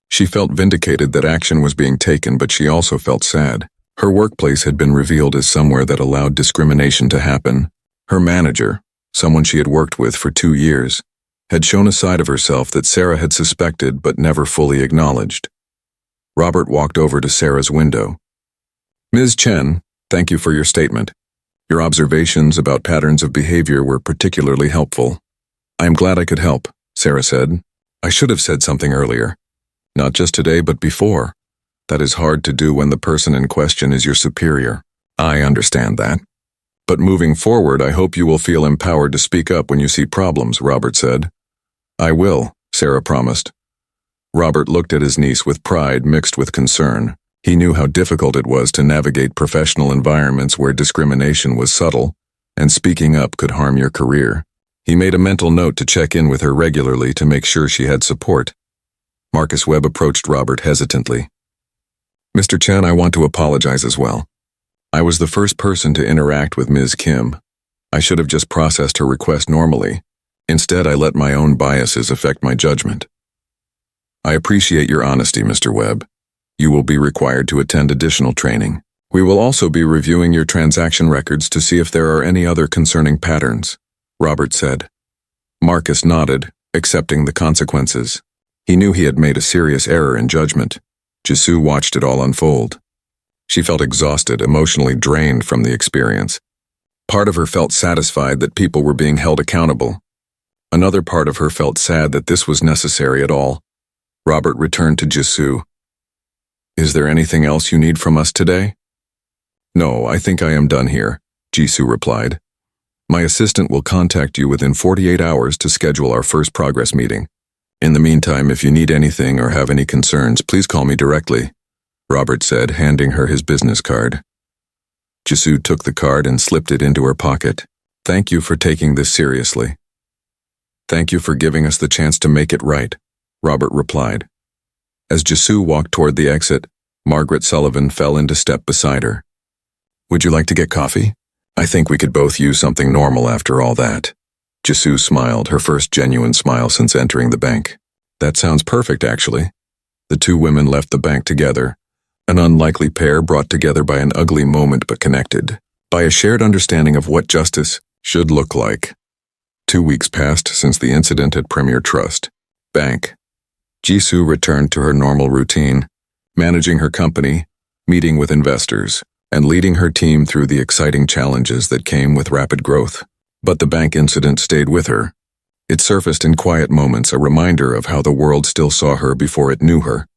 She felt vindicated that action was being taken, but she also felt sad. Her workplace had been revealed as somewhere that allowed discrimination to happen. Her manager, someone she had worked with for 2 years, had shown a side of herself that Sarah had suspected but never fully acknowledged. Robert walked over to Sarah's window. Ms. Chen, thank you for your statement. Your observations about patterns of behavior were particularly helpful. I am glad I could help, Sarah said. I should have said something earlier. Not just today, but before. That is hard to do when the person in question is your superior. I understand that. But moving forward, I hope you will feel empowered to speak up when you see problems, Robert said. I will, Sarah promised. Robert looked at his niece with pride mixed with concern. He knew how difficult it was to navigate professional environments where discrimination was subtle, and speaking up could harm your career. He made a mental note to check in with her regularly to make sure she had support. Marcus Webb approached Robert hesitantly. Mr. Chen, I want to apologize as well. I was the first person to interact with Ms. Kim. I should have just processed her request normally. Instead, I let my own biases affect my judgment. I appreciate your honesty, Mr. Webb. You will be required to attend additional training. We will also be reviewing your transaction records to see if there are any other concerning patterns, Robert said. Marcus nodded, accepting the consequences. He knew he had made a serious error in judgment. Jisoo watched it all unfold. She felt exhausted, emotionally drained from the experience. Part of her felt satisfied that people were being held accountable. Another part of her felt sad that this was necessary at all. Robert returned to Jisoo. Is there anything else you need from us today? No, I think I am done here, Jisoo replied. My assistant will contact you within 48 hours to schedule our first progress meeting. In the meantime, if you need anything or have any concerns, please call me directly," Robert said, handing her his business card. Jisoo took the card and slipped it into her pocket. "Thank you for taking this seriously." "Thank you for giving us the chance to make it right," Robert replied. As Jisoo walked toward the exit, Margaret Sullivan fell into step beside her. "Would you like to get coffee? I think we could both use something normal after all that." Jisoo smiled, her first genuine smile since entering the bank. "That sounds perfect, actually." The two women left the bank together, an unlikely pair brought together by an ugly moment but connected by a shared understanding of what justice should look like. 2 weeks passed since the incident at Premier Trust Bank. Jisoo returned to her normal routine, managing her company, meeting with investors, and leading her team through the exciting challenges that came with rapid growth. But the bank incident stayed with her. It surfaced in quiet moments, a reminder of how the world still saw her before it knew her.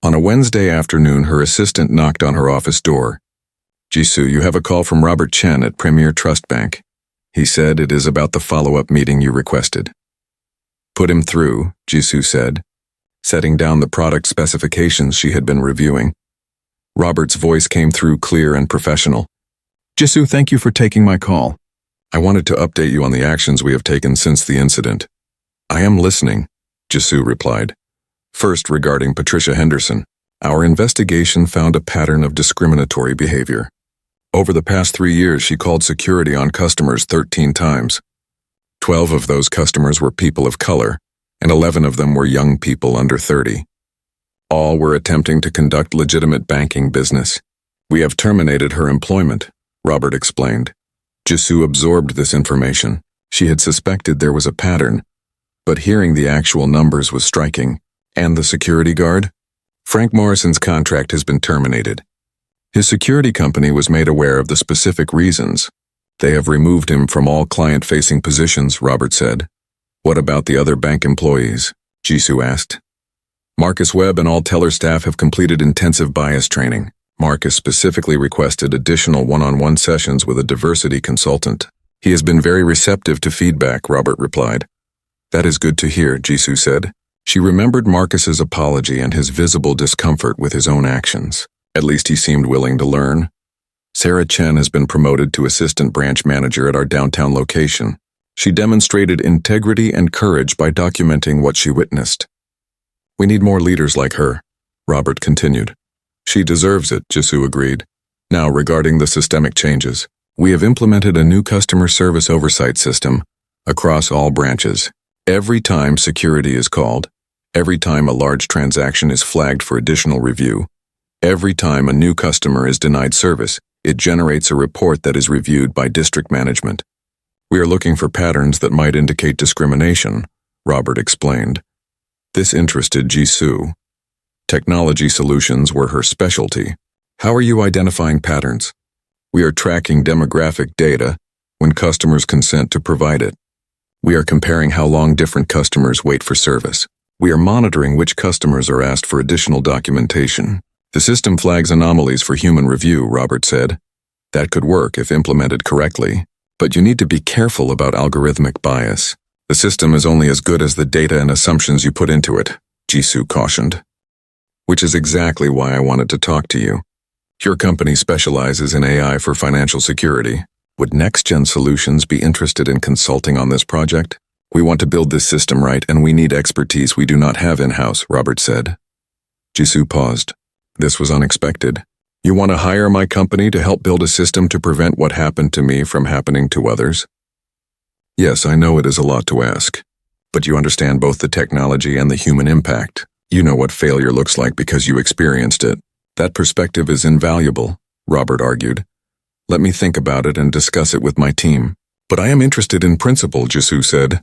On a Wednesday afternoon, her assistant knocked on her office door. "Jisoo, you have a call from Robert Chen at Premier Trust Bank. He said it is about the follow-up meeting you requested." "Put him through," Jisoo said, setting down the product specifications she had been reviewing. Robert's voice came through clear and professional. "Jisoo, thank you for taking my call. I wanted to update you on the actions we have taken since the incident." "I am listening," Jisoo replied. "First, regarding Patricia Henderson, our investigation found a pattern of discriminatory behavior. Over the past 3 years, she called security on customers 13 times. 12 of those customers were people of color, and 11 of them were young people under 30. All were attempting to conduct legitimate banking business. We have terminated her employment," Robert explained. Jisoo absorbed this information. She had suspected there was a pattern, but hearing the actual numbers was striking. "And the security guard?" "Frank Morrison's contract has been terminated. His security company was made aware of the specific reasons. They have removed him from all client-facing positions," Robert said. "What about the other bank employees?" Jisoo asked. "Marcus Webb and all teller staff have completed intensive bias training. Marcus specifically requested additional one-on-one sessions with a diversity consultant. He has been very receptive to feedback," Robert replied. "That is good to hear," Jisoo said. She remembered Marcus's apology and his visible discomfort with his own actions. At least he seemed willing to learn. "Sarah Chen has been promoted to assistant branch manager at our downtown location. She demonstrated integrity and courage by documenting what she witnessed. We need more leaders like her," Robert continued. "She deserves it," Jisoo agreed. "Now, regarding the systemic changes, we have implemented a new customer service oversight system across all branches. Every time security is called, every time a large transaction is flagged for additional review, every time a new customer is denied service, it generates a report that is reviewed by district management. We are looking for patterns that might indicate discrimination," Robert explained. This interested Jisoo. Technology solutions were her specialty. "How are you identifying patterns?" "We are tracking demographic data when customers consent to provide it. We are comparing how long different customers wait for service. We are monitoring which customers are asked for additional documentation. The system flags anomalies for human review," Robert said. "That could work if implemented correctly, but you need to be careful about algorithmic bias. The system is only as good as the data and assumptions you put into it," Jisoo cautioned. "Which is exactly why I wanted to talk to you. Your company specializes in AI for financial security. Would NextGen Solutions be interested in consulting on this project? We want to build this system right, and we need expertise we do not have in-house," Robert said. Jisoo paused. This was unexpected. "You want to hire my company to help build a system to prevent what happened to me from happening to others?" "Yes, I know it is a lot to ask, but you understand both the technology and the human impact. You know what failure looks like because you experienced it. That perspective is invaluable," Robert argued. "Let me think about it and discuss it with my team." "But I am interested in principle," Jisoo said.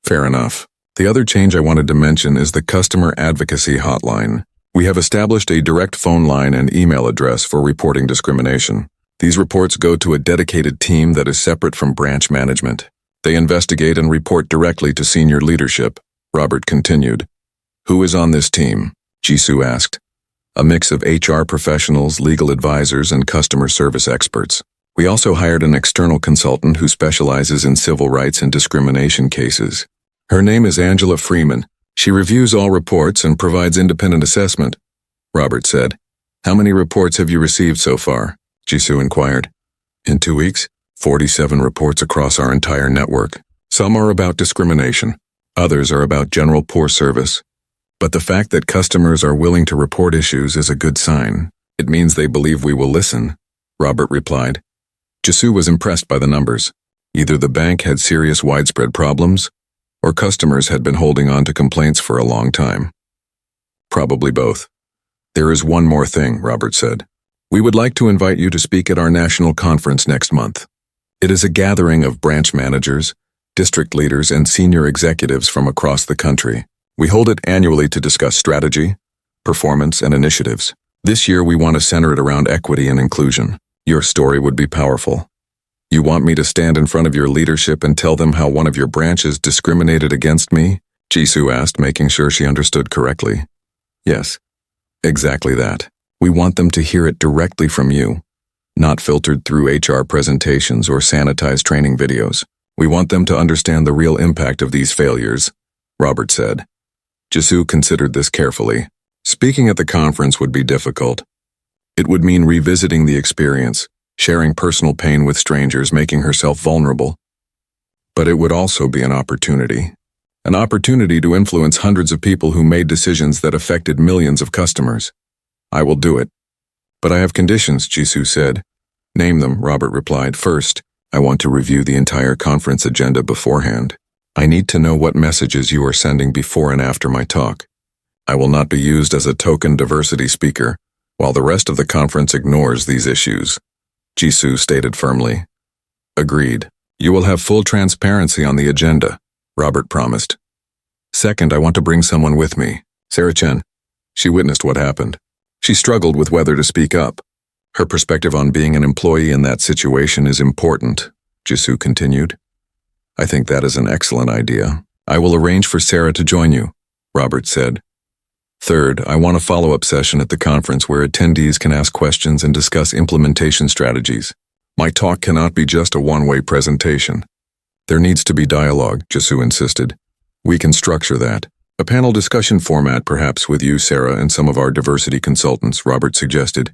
"Fair enough. The other change I wanted to mention is the customer advocacy hotline. We have established a direct phone line and email address for reporting discrimination. These reports go to a dedicated team that is separate from branch management. They investigate and report directly to senior leadership," Robert continued. "Who is on this team?" Jisoo asked. "A mix of HR professionals, legal advisors, and customer service experts." We also hired an external consultant who specializes in civil rights and discrimination cases. Her name is Angela Freeman. She reviews all reports and provides independent assessment, Robert said. How many reports have you received so far? Jisoo inquired. In 2 weeks, 47 reports across our entire network. Some are about discrimination. Others are about general poor service. But the fact that customers are willing to report issues is a good sign. It means they believe we will listen, Robert replied. Jisoo was impressed by the numbers. Either the bank had serious widespread problems, or customers had been holding on to complaints for a long time. Probably both. There is one more thing, Robert said. We would like to invite you to speak at our national conference next month. It is a gathering of branch managers, district leaders, and senior executives from across the country. We hold it annually to discuss strategy, performance, and initiatives. This year we want to center it around equity and inclusion. Your story would be powerful. You want me to stand in front of your leadership and tell them how one of your branches discriminated against me? Jisoo asked, making sure she understood correctly. Yes, exactly that. We want them to hear it directly from you, not filtered through HR presentations or sanitized training videos. We want them to understand the real impact of these failures, Robert said. Jisoo considered this carefully. Speaking at the conference would be difficult. It would mean revisiting the experience, sharing personal pain with strangers, making herself vulnerable. But it would also be an opportunity to influence hundreds of people who made decisions that affected millions of customers. I will do it. But I have conditions, Jisoo said. Name them, Robert replied. First, I want to review the entire conference agenda beforehand. I need to know what messages you are sending before and after my talk. I will not be used as a token diversity speaker, while the rest of the conference ignores these issues, Jisoo stated firmly. Agreed. You will have full transparency on the agenda, Robert promised. Second, I want to bring someone with me, Sarah Chen. She witnessed what happened. She struggled with whether to speak up. Her perspective on being an employee in that situation is important, Jisoo continued. I think that is an excellent idea. I will arrange for Sarah to join you, Robert said. Third, I want a follow-up session at the conference where attendees can ask questions and discuss implementation strategies. My talk cannot be just a one-way presentation. There needs to be dialogue, Jisoo insisted. We can structure that. A panel discussion format, perhaps with you, Sarah, and some of our diversity consultants, Robert suggested.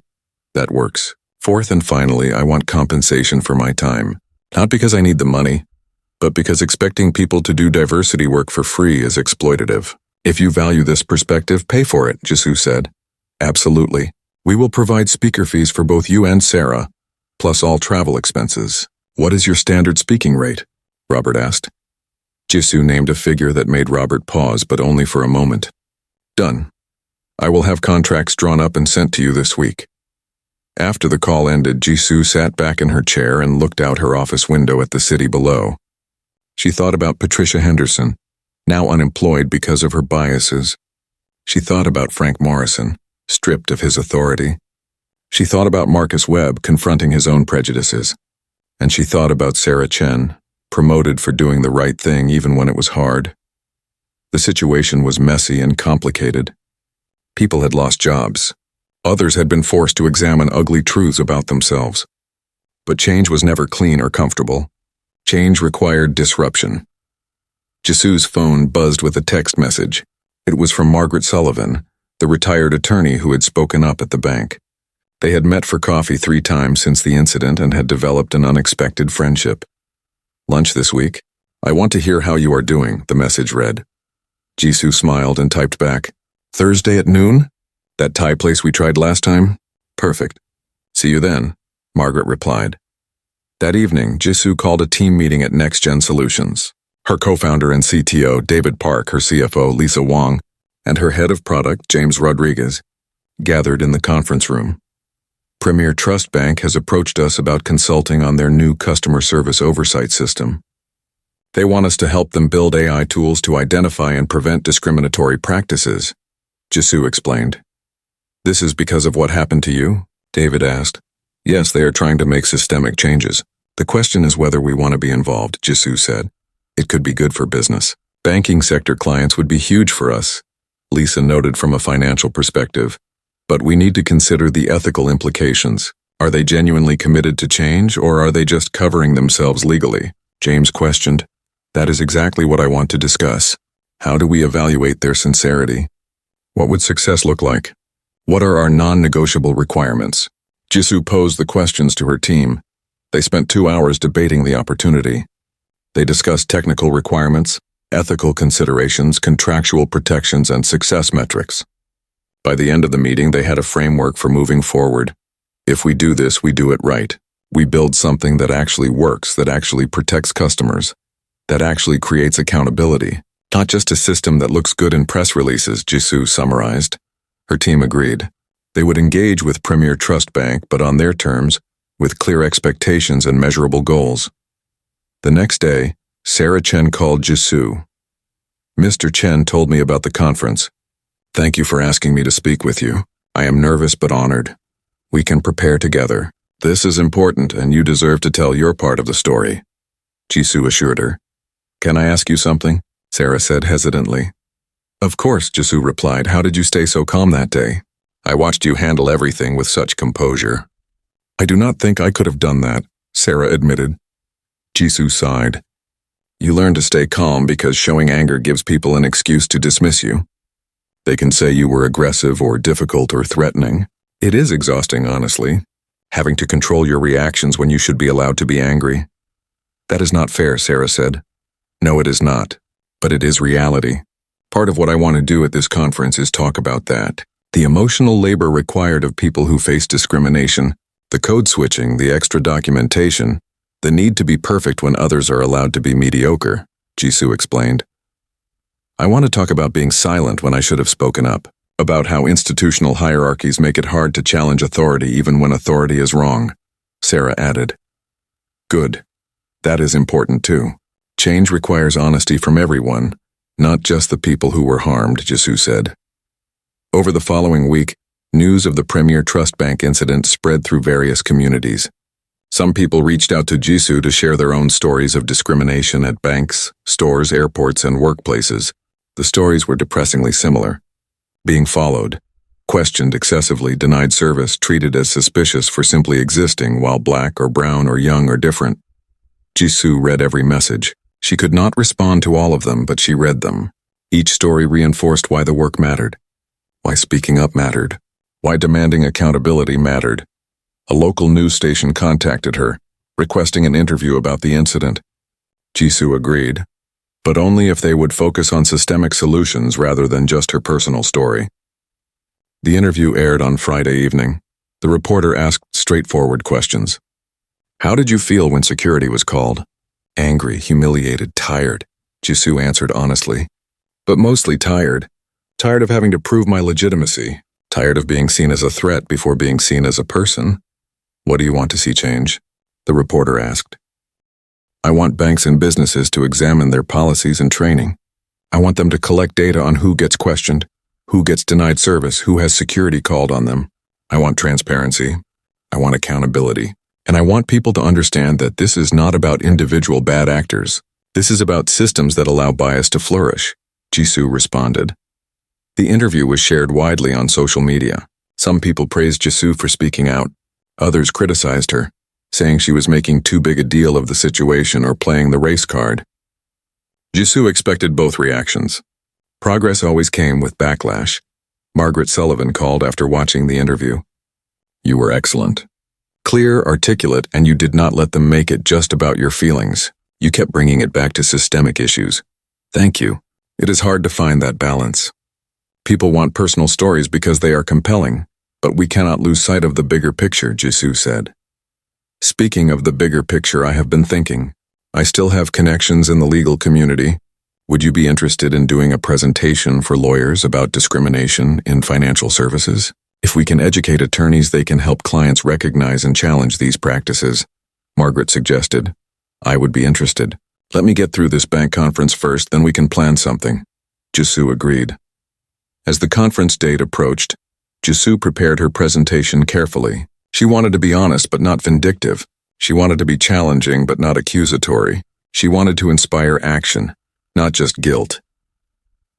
That works. Fourth and finally, I want compensation for my time. Not because I need the money, but because expecting people to do diversity work for free is exploitative. If you value this perspective, pay for it, Jisoo said. Absolutely. We will provide speaker fees for both you and Sarah, plus all travel expenses. What is your standard speaking rate? Robert asked. Jisoo named a figure that made Robert pause, but only for a moment. Done. I will have contracts drawn up and sent to you this week. After the call ended, Jisoo sat back in her chair and looked out her office window at the city below. She thought about Patricia Henderson, now unemployed because of her biases. She thought about Frank Morrison, stripped of his authority. She thought about Marcus Webb confronting his own prejudices. And she thought about Sarah Chen, promoted for doing the right thing even when it was hard. The situation was messy and complicated. People had lost jobs. Others had been forced to examine ugly truths about themselves. But change was never clean or comfortable. Change required disruption. Jisoo's phone buzzed with a text message. It was from Margaret Sullivan, the retired attorney who had spoken up at the bank. They had met for coffee 3 times since the incident and had developed an unexpected friendship. Lunch this week? I want to hear how you are doing, the message read. Jisoo smiled and typed back, Thursday at noon? That Thai place we tried last time? Perfect. See you then, Margaret replied. That evening, Jisoo called a team meeting at NextGen Solutions. Her co-founder and CTO, David Park, her CFO, Lisa Wong, and her head of product, James Rodriguez, gathered in the conference room. Premier Trust Bank has approached us about consulting on their new customer service oversight system. They want us to help them build AI tools to identify and prevent discriminatory practices, Jisoo explained. This is because of what happened to you? David asked. Yes, they are trying to make systemic changes. The question is whether we want to be involved, Jisoo said. It could be good for business. Banking sector clients would be huge for us, Lisa noted from a financial perspective. But we need to consider the ethical implications. Are they genuinely committed to change, or are they just covering themselves legally? James questioned. That is exactly what I want to discuss. How do we evaluate their sincerity? What would success look like? What are our non-negotiable requirements? Jisoo posed the questions to her team. They spent 2 hours debating the opportunity. They discussed technical requirements, ethical considerations, contractual protections, and success metrics. By the end of the meeting, they had a framework for moving forward. If we do this, we do it right. We build something that actually works, that actually protects customers, that actually creates accountability. Not just a system that looks good in press releases, Jisoo summarized. Her team agreed. They would engage with Premier Trust Bank, but on their terms, with clear expectations and measurable goals. The next day, Sarah Chen called Jisoo. Mr. Chen told me about the conference. Thank you for asking me to speak with you. I am nervous but honored. We can prepare together. This is important, and you deserve to tell your part of the story. Jisoo assured her. Can I ask you something? Sarah said hesitantly. Of course, Jisoo replied. How did you stay so calm that day? I watched you handle everything with such composure. I do not think I could have done that, Sarah admitted. Jisoo sighed. You learn to stay calm because showing anger gives people an excuse to dismiss you. They can say you were aggressive or difficult or threatening. It is exhausting, honestly, having to control your reactions when you should be allowed to be angry. That is not fair, Sarah said. No, it is not. But it is reality. Part of what I want to do at this conference is talk about that. The emotional labor required of people who face discrimination, the code switching, the extra documentation, the need to be perfect when others are allowed to be mediocre, Jisoo explained. I want to talk about being silent when I should have spoken up, about how institutional hierarchies make it hard to challenge authority even when authority is wrong, Sarah added. Good. That is important too. Change requires honesty from everyone, not just the people who were harmed, Jisoo said. Over the following week, news of the Premier Trust Bank incident spread through various communities. Some people reached out to Jisoo to share their own stories of discrimination at banks, stores, airports, and workplaces. The stories were depressingly similar. Being followed, questioned excessively, denied service, treated as suspicious for simply existing while black or brown or young or different. Jisoo read every message. She could not respond to all of them, but she read them. Each story reinforced why the work mattered, why speaking up mattered, why demanding accountability mattered. A local news station contacted her, requesting an interview about the incident. Jisoo agreed, but only if they would focus on systemic solutions rather than just her personal story. The interview aired on Friday evening. The reporter asked straightforward questions. How did you feel when security was called? Angry, humiliated, tired, Jisoo answered honestly. But mostly tired. Tired of having to prove my legitimacy. Tired of being seen as a threat before being seen as a person. What do you want to see change? The reporter asked. I want banks and businesses to examine their policies and training. I want them to collect data on who gets questioned, who gets denied service, who has security called on them. I want transparency. I want accountability. And I want people to understand that this is not about individual bad actors. This is about systems that allow bias to flourish, Jisoo responded. The interview was shared widely on social media. Some people praised Jisoo for speaking out. Others criticized her, saying she was making too big a deal of the situation or playing the race card. Jisoo expected both reactions. Progress always came with backlash. Margaret Sullivan called after watching the interview. You were excellent. Clear, articulate, and you did not let them make it just about your feelings. You kept bringing it back to systemic issues. Thank you. It is hard to find that balance. People want personal stories because they are compelling, but we cannot lose sight of the bigger picture, Jisoo said. Speaking of the bigger picture, I have been thinking. I still have connections in the legal community. Would you be interested in doing a presentation for lawyers about discrimination in financial services? If we can educate attorneys, they can help clients recognize and challenge these practices, Margaret suggested. I would be interested. Let me get through this bank conference first, then we can plan something. Jisoo agreed. As the conference date approached, Jisoo prepared her presentation carefully. She wanted to be honest but not vindictive. She wanted to be challenging but not accusatory. She wanted to inspire action, not just guilt.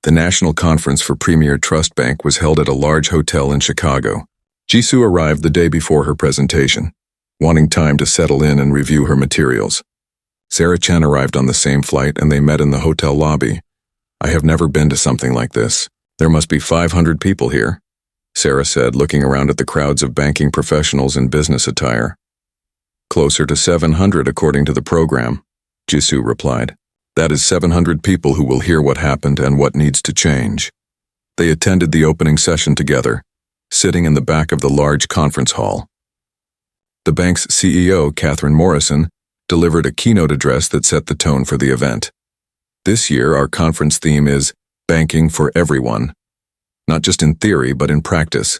The National Conference for Premier Trust Bank was held at a large hotel in Chicago. Jisoo arrived the day before her presentation, wanting time to settle in and review her materials. Sarah Chen arrived on the same flight and they met in the hotel lobby. "I have never been to something like this. There must be 500 people here," Sarah said, looking around at the crowds of banking professionals in business attire. "Closer to 700 according to the program," Jisoo replied. "That is 700 people who will hear what happened and what needs to change." They attended the opening session together, sitting in the back of the large conference hall. The bank's CEO, Catherine Morrison, delivered a keynote address that set the tone for the event. "This year, our conference theme is Banking for Everyone. Not just in theory, but in practice.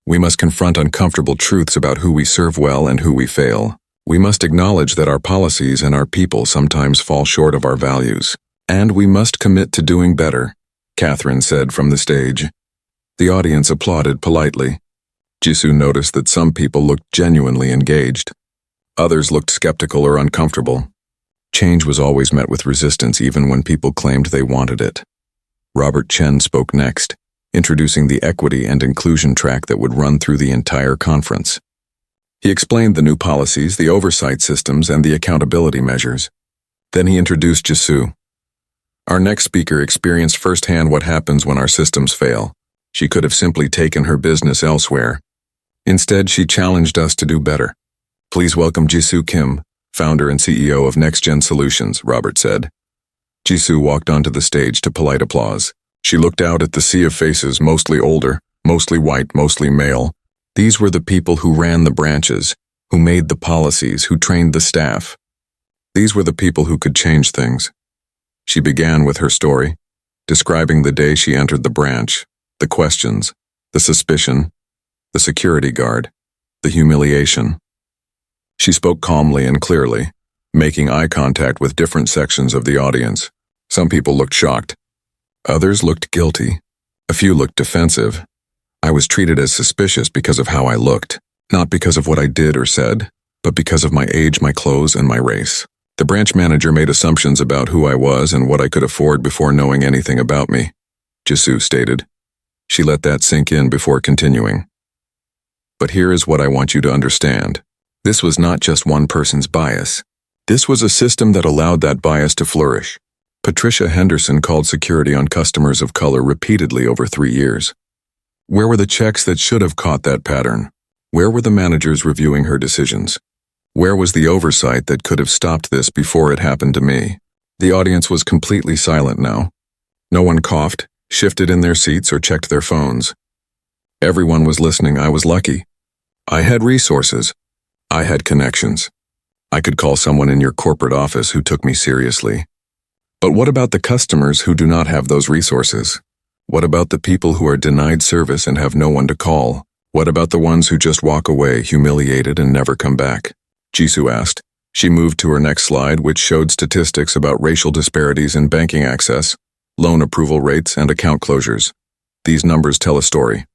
We must confront uncomfortable truths about who we serve well and who we fail. We must acknowledge that our policies and our people sometimes fall short of our values. And we must commit to doing better," Catherine said from the stage. The audience applauded politely. Jisoo noticed that some people looked genuinely engaged. Others looked skeptical or uncomfortable. Change was always met with resistance even when people claimed they wanted it. Robert Chen spoke next, introducing the equity and inclusion track that would run through the entire conference. He explained the new policies, the oversight systems, and the accountability measures. Then he introduced Jisoo. Our next speaker experienced firsthand what happens when our systems fail. She could have simply taken her business elsewhere. Instead, she challenged us to do better. "Please welcome Jisoo Kim, founder and CEO of NextGen Solutions," Robert said. Jisoo walked onto the stage to polite applause. She looked out at the sea of faces, mostly older, mostly white, mostly male. These were the people who ran the branches, who made the policies, who trained the staff. These were the people who could change things. She began with her story, describing the day she entered the branch, the questions, the suspicion, the security guard, the humiliation. She spoke calmly and clearly, making eye contact with different sections of the audience. Some people looked shocked. Others looked guilty. A few looked defensive. I was treated as suspicious because of how I looked, not because of what I did or said, but because of my age, my clothes, and my race. The branch manager made assumptions about who I was and what I could afford before knowing anything about me, Jisoo stated. She let that sink in before continuing. But here is what I want you to understand. This was not just one person's bias. This was a system that allowed that bias to flourish. Patricia Henderson called security on customers of color repeatedly over 3 years. Where were the checks that should have caught that pattern? Where were the managers reviewing her decisions? Where was the oversight that could have stopped this before it happened to me? The audience was completely silent now. No one coughed, shifted in their seats, or checked their phones. Everyone was listening. I was lucky. I had resources. I had connections. I could call someone in your corporate office who took me seriously. But what about the customers who do not have those resources? What about the people who are denied service and have no one to call? What about the ones who just walk away, humiliated, and never come back? Jisoo asked. She moved to her next slide, which showed statistics about racial disparities in banking access, loan approval rates, and account closures. These numbers tell a story.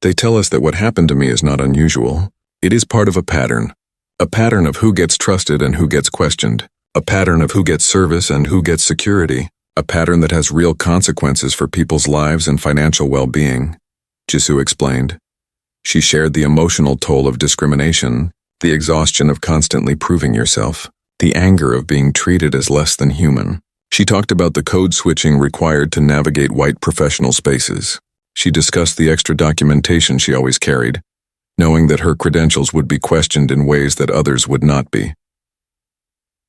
They tell us that what happened to me is not unusual. It is part of a pattern of who gets trusted and who gets questioned, a pattern of who gets service and who gets security, a pattern that has real consequences for people's lives and financial well-being, Jisoo explained. She shared the emotional toll of discrimination, the exhaustion of constantly proving yourself, the anger of being treated as less than human. She talked about the code switching required to navigate white professional spaces. She discussed the extra documentation she always carried, knowing that her credentials would be questioned in ways that others would not be.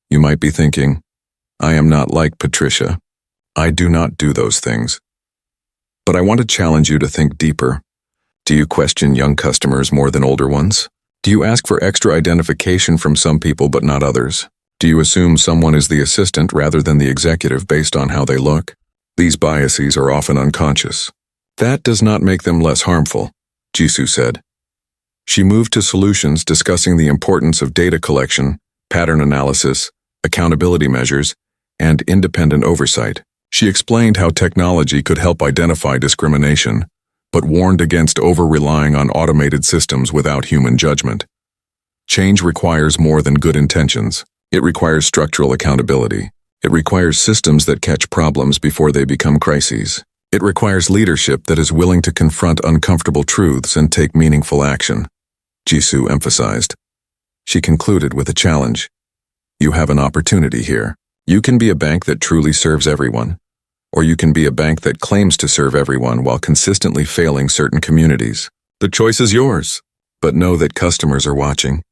You might be thinking, I am not like Patricia. I do not do those things. But I want to challenge you to think deeper. Do you question young customers more than older ones? Do you ask for extra identification from some people but not others? Do you assume someone is the assistant rather than the executive based on how they look? These biases are often unconscious. That does not make them less harmful, Jisoo said. She moved to solutions discussing the importance of data collection, pattern analysis, accountability measures, and independent oversight. She explained how technology could help identify discrimination, but warned against over-relying on automated systems without human judgment. Change requires more than good intentions. It requires structural accountability. It requires systems that catch problems before they become crises. It requires leadership that is willing to confront uncomfortable truths and take meaningful action, Jisoo emphasized. She concluded with a challenge. You have an opportunity here. You can be a bank that truly serves everyone, or you can be a bank that claims to serve everyone while consistently failing certain communities. The choice is yours, but know that customers are watching.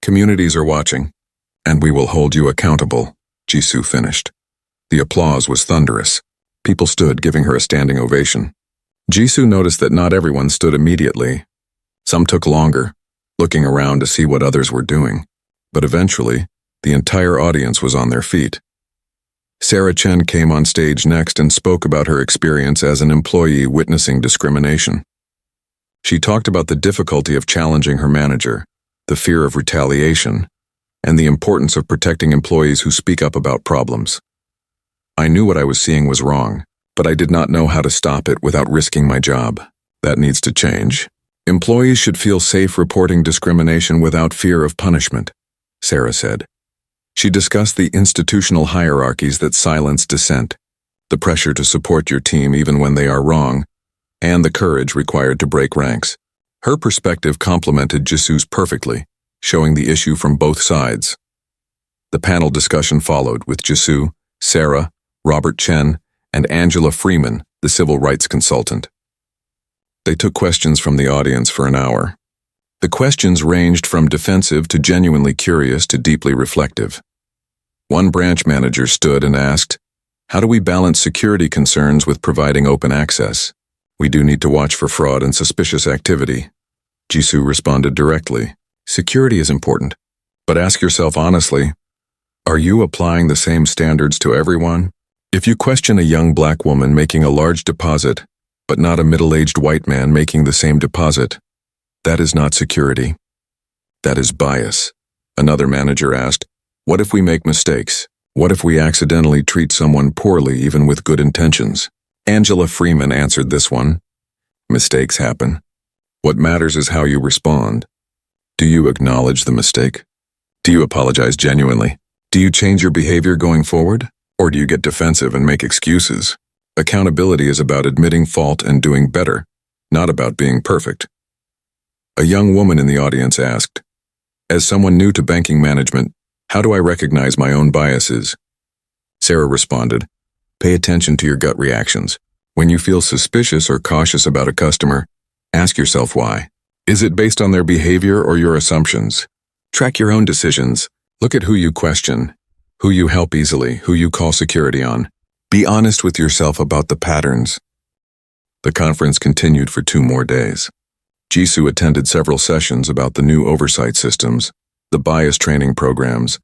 Communities are watching, and we will hold you accountable, Jisoo finished. The applause was thunderous. People stood, giving her a standing ovation. Jisoo noticed that not everyone stood immediately. Some took longer, looking around to see what others were doing. But eventually, the entire audience was on their feet. Sarah Chen came on stage next and spoke about her experience as an employee witnessing discrimination. She talked about the difficulty of challenging her manager, the fear of retaliation, and the importance of protecting employees who speak up about problems. I knew what I was seeing was wrong, but I did not know how to stop it without risking my job. That needs to change. Employees should feel safe reporting discrimination without fear of punishment, Sarah said. She discussed the institutional hierarchies that silence dissent, the pressure to support your team even when they are wrong, and the courage required to break ranks. Her perspective complemented Jisoo's perfectly, showing the issue from both sides. The panel discussion followed with Jisoo, Sarah, Robert Chen, and Angela Freeman, the civil rights consultant. They took questions from the audience for an hour. The questions ranged from defensive to genuinely curious to deeply reflective. One branch manager stood and asked, "How do we balance security concerns with providing open access? We do need to watch for fraud and suspicious activity." Jisoo responded directly, "Security is important, but ask yourself honestly, are you applying the same standards to everyone? If you question a young black woman making a large deposit, but not a middle-aged white man making the same deposit, that is not security. That is bias." Another manager asked, "What if we make mistakes? What if we accidentally treat someone poorly even with good intentions?" Angela Freeman answered this one. "Mistakes happen. What matters is how you respond. Do you acknowledge the mistake? Do you apologize genuinely? Do you change your behavior going forward? Or do you get defensive and make excuses? Accountability is about admitting fault and doing better, not about being perfect." A young woman in the audience asked, "As someone new to banking management, how do I recognize my own biases?" Sarah responded, "Pay attention to your gut reactions. When you feel suspicious or cautious about a customer, ask yourself why. Is it based on their behavior or your assumptions? Track your own decisions. Look at who you question, who you help easily, who you call security on. Be honest with yourself about the patterns." The conference continued for 2 more days. Jisoo attended several sessions about the new oversight systems, the bias training programs,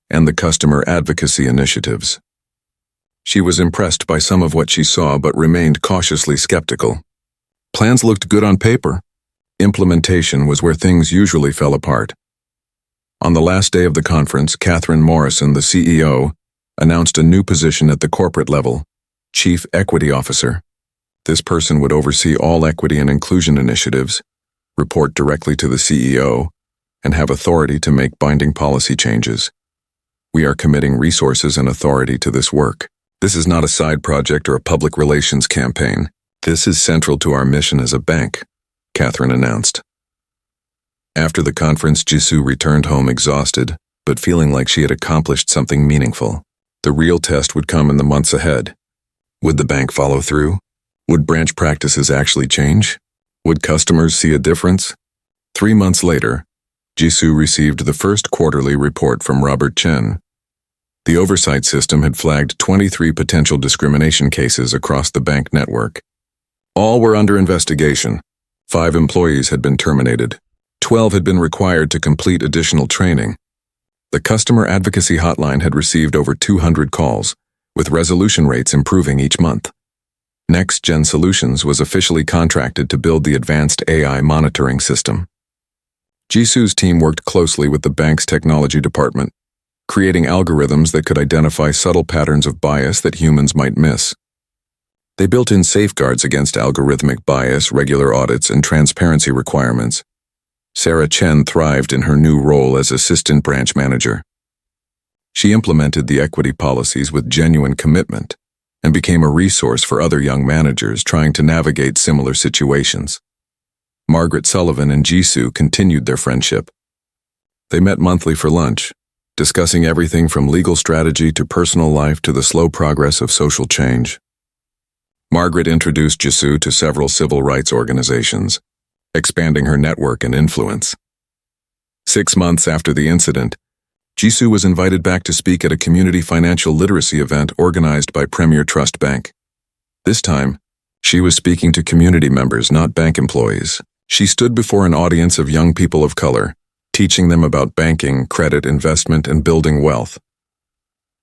and the customer advocacy initiatives. She was impressed by some of what she saw but remained cautiously skeptical. Plans looked good on paper. Implementation was where things usually fell apart. On the last day of the conference, Catherine Morrison, the CEO, announced a new position at the corporate level, Chief Equity Officer. This person would oversee all equity and inclusion initiatives, report directly to the CEO, and have authority to make binding policy changes. We are committing resources and authority to this work. This is not a side project or a public relations campaign. This is central to our mission as a bank, Catherine announced. After the conference, Jisoo returned home exhausted, but feeling like she had accomplished something meaningful. The real test would come in the months ahead. Would the bank follow through? Would branch practices actually change? Would customers see a difference? 3 months later, Jisoo received the first quarterly report from Robert Chen. The oversight system had flagged 23 potential discrimination cases across the bank network. All were under investigation. 5 employees had been terminated. 12 had been required to complete additional training. The customer advocacy hotline had received over 200 calls, with resolution rates improving each month. Next Gen Solutions was officially contracted to build the advanced AI monitoring system. Jisoo's team worked closely with the bank's technology department, creating algorithms that could identify subtle patterns of bias that humans might miss. They built in safeguards against algorithmic bias, regular audits, and transparency requirements. Sarah Chen thrived in her new role as assistant branch manager. She implemented the equity policies with genuine commitment, and became a resource for other young managers trying to navigate similar situations. Margaret Sullivan and Jisoo continued their friendship. They met monthly for lunch, discussing everything from legal strategy to personal life to the slow progress of social change. Margaret introduced Jisoo to several civil rights organizations, expanding her network and influence. 6 months after the incident, Jisoo was invited back to speak at a community financial literacy event organized by Premier Trust Bank. This time, she was speaking to community members, not bank employees. She stood before an audience of young people of color, teaching them about banking, credit, investment, and building wealth.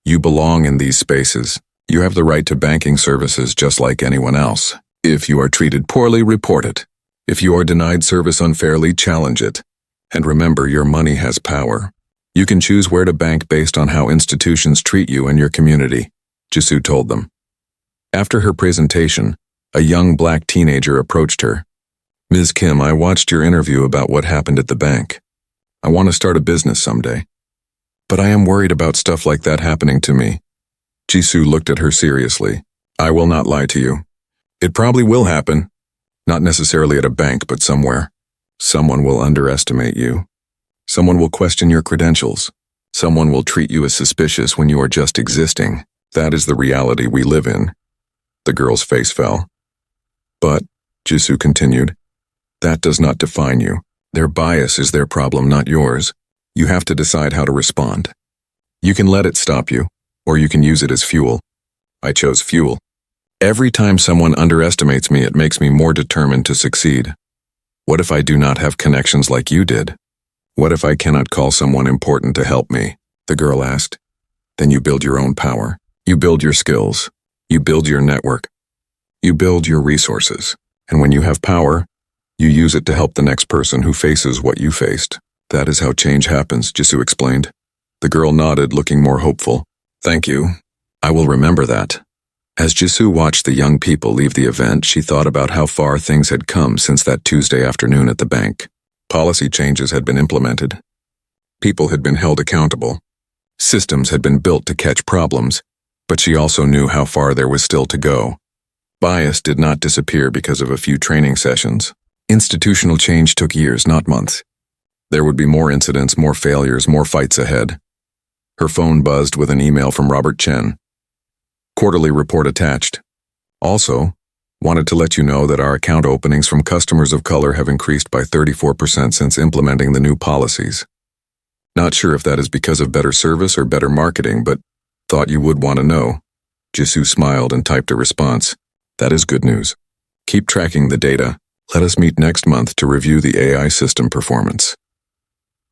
You belong in these spaces. You have the right to banking services just like anyone else. If you are treated poorly, report it. If you are denied service unfairly, challenge it. And remember, your money has power. You can choose where to bank based on how institutions treat you and your community, Jisoo told them. After her presentation, a young black teenager approached her. Ms. Kim, I watched your interview about what happened at the bank. I want to start a business someday. But I am worried about stuff like that happening to me. Jisoo looked at her seriously. I will not lie to you. It probably will happen. Not necessarily at a bank, but somewhere. Someone will underestimate you. Someone will question your credentials. Someone will treat you as suspicious when you are just existing. That is the reality we live in. The girl's face fell. But, Jisoo continued, that does not define you. Their bias is their problem, not yours. You have to decide how to respond. You can let it stop you, or you can use it as fuel. I chose fuel. Every time someone underestimates me, it makes me more determined to succeed. What if I do not have connections like you did? What if I cannot call someone important to help me? The girl asked. Then you build your own power. You build your skills. You build your network. You build your resources. And when you have power, you use it to help the next person who faces what you faced. That is how change happens, Jisoo explained. The girl nodded, looking more hopeful. Thank you. I will remember that. As Jisoo watched the young people leave the event, she thought about how far things had come since that Tuesday afternoon at the bank. Policy changes had been implemented. People had been held accountable. Systems had been built to catch problems, but she also knew how far there was still to go. Bias did not disappear because of a few training sessions. Institutional change took years, not months. There would be more incidents, more failures, more fights ahead. Her phone buzzed with an email from Robert Chen. Quarterly report attached. Also, wanted to let you know that our account openings from customers of color have increased by 34% since implementing the new policies. Not sure if that is because of better service or better marketing, but thought you would want to know. Jisoo smiled and typed a response. That is good news. Keep tracking the data. Let us meet next month to review the AI system performance.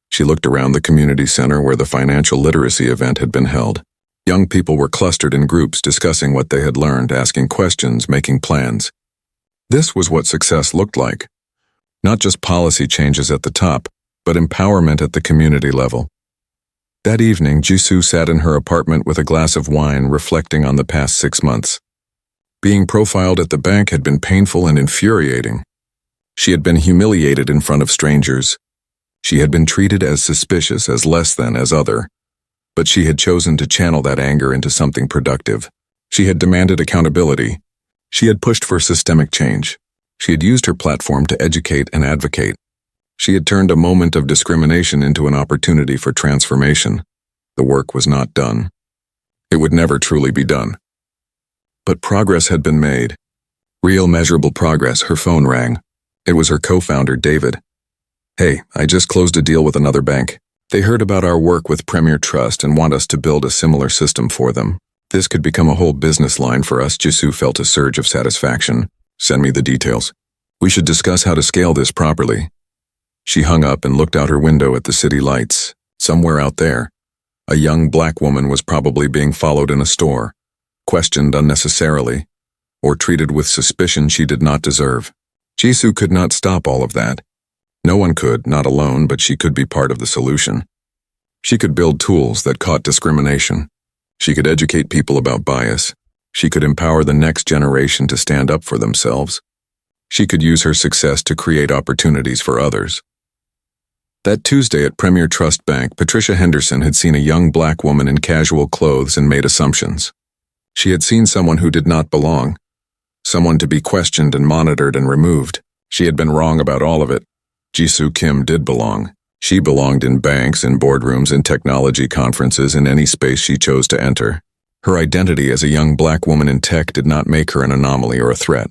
She looked around the community center where the financial literacy event had been held. Young people were clustered in groups discussing what they had learned, asking questions, making plans. This was what success looked like. Not just policy changes at the top, but empowerment at the community level. That evening, Jisoo sat in her apartment with a glass of wine, reflecting on the past 6 months. Being profiled at the bank had been painful and infuriating. She had been humiliated in front of strangers. She had been treated as suspicious, as less than, as other. But she had chosen to channel that anger into something productive. She had demanded accountability. She had pushed for systemic change. She had used her platform to educate and advocate. She had turned a moment of discrimination into an opportunity for transformation. The work was not done. It would never truly be done. But progress had been made. Real measurable progress. Her phone rang. It was her co-founder, David. Hey, I just closed a deal with another bank. They heard about our work with Premier Trust and want us to build a similar system for them. This could become a whole business line for us. Jisoo felt a surge of satisfaction. Send me the details. We should discuss how to scale this properly. She hung up and looked out her window at the city lights. Somewhere out there, a young black woman was probably being followed in a store, questioned unnecessarily, or treated with suspicion she did not deserve. Jisoo could not stop all of that. No one could, not alone, but she could be part of the solution. She could build tools that caught discrimination. She could educate people about bias. She could empower the next generation to stand up for themselves. She could use her success to create opportunities for others. That Tuesday at Premier Trust Bank, Patricia Henderson had seen a young black woman in casual clothes and made assumptions. She had seen someone who did not belong, someone to be questioned and monitored and removed. She had been wrong about all of it. Jisoo Kim did belong. She belonged in banks, in boardrooms, in technology conferences, in any space she chose to enter. Her identity as a young black woman in tech did not make her an anomaly or a threat.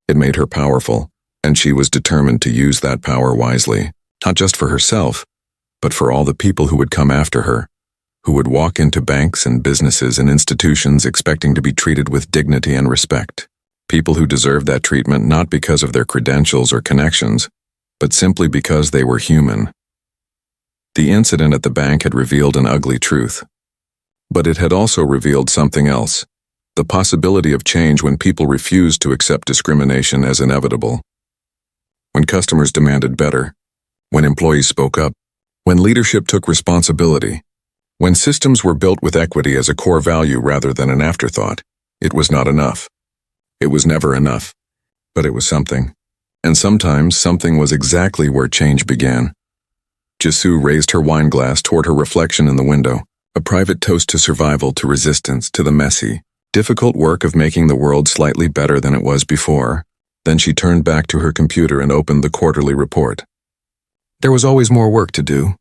It made her powerful, and she was determined to use that power wisely, not just for herself, but for all the people who would come after her, who would walk into banks and businesses and institutions expecting to be treated with dignity and respect. People who deserved that treatment not because of their credentials or connections, but simply because they were human. The incident at the bank had revealed an ugly truth. But it had also revealed something else, the possibility of change when people refused to accept discrimination as inevitable. When customers demanded better, when employees spoke up, when leadership took responsibility, when systems were built with equity as a core value rather than an afterthought, it was not enough. It was never enough, but it was something. And sometimes something was exactly where change began. Jisoo raised her wine glass toward her reflection in the window, a private toast to survival, to resistance, to the messy, difficult work of making the world slightly better than it was before. Then she turned back to her computer and opened the quarterly report. There was always more work to do.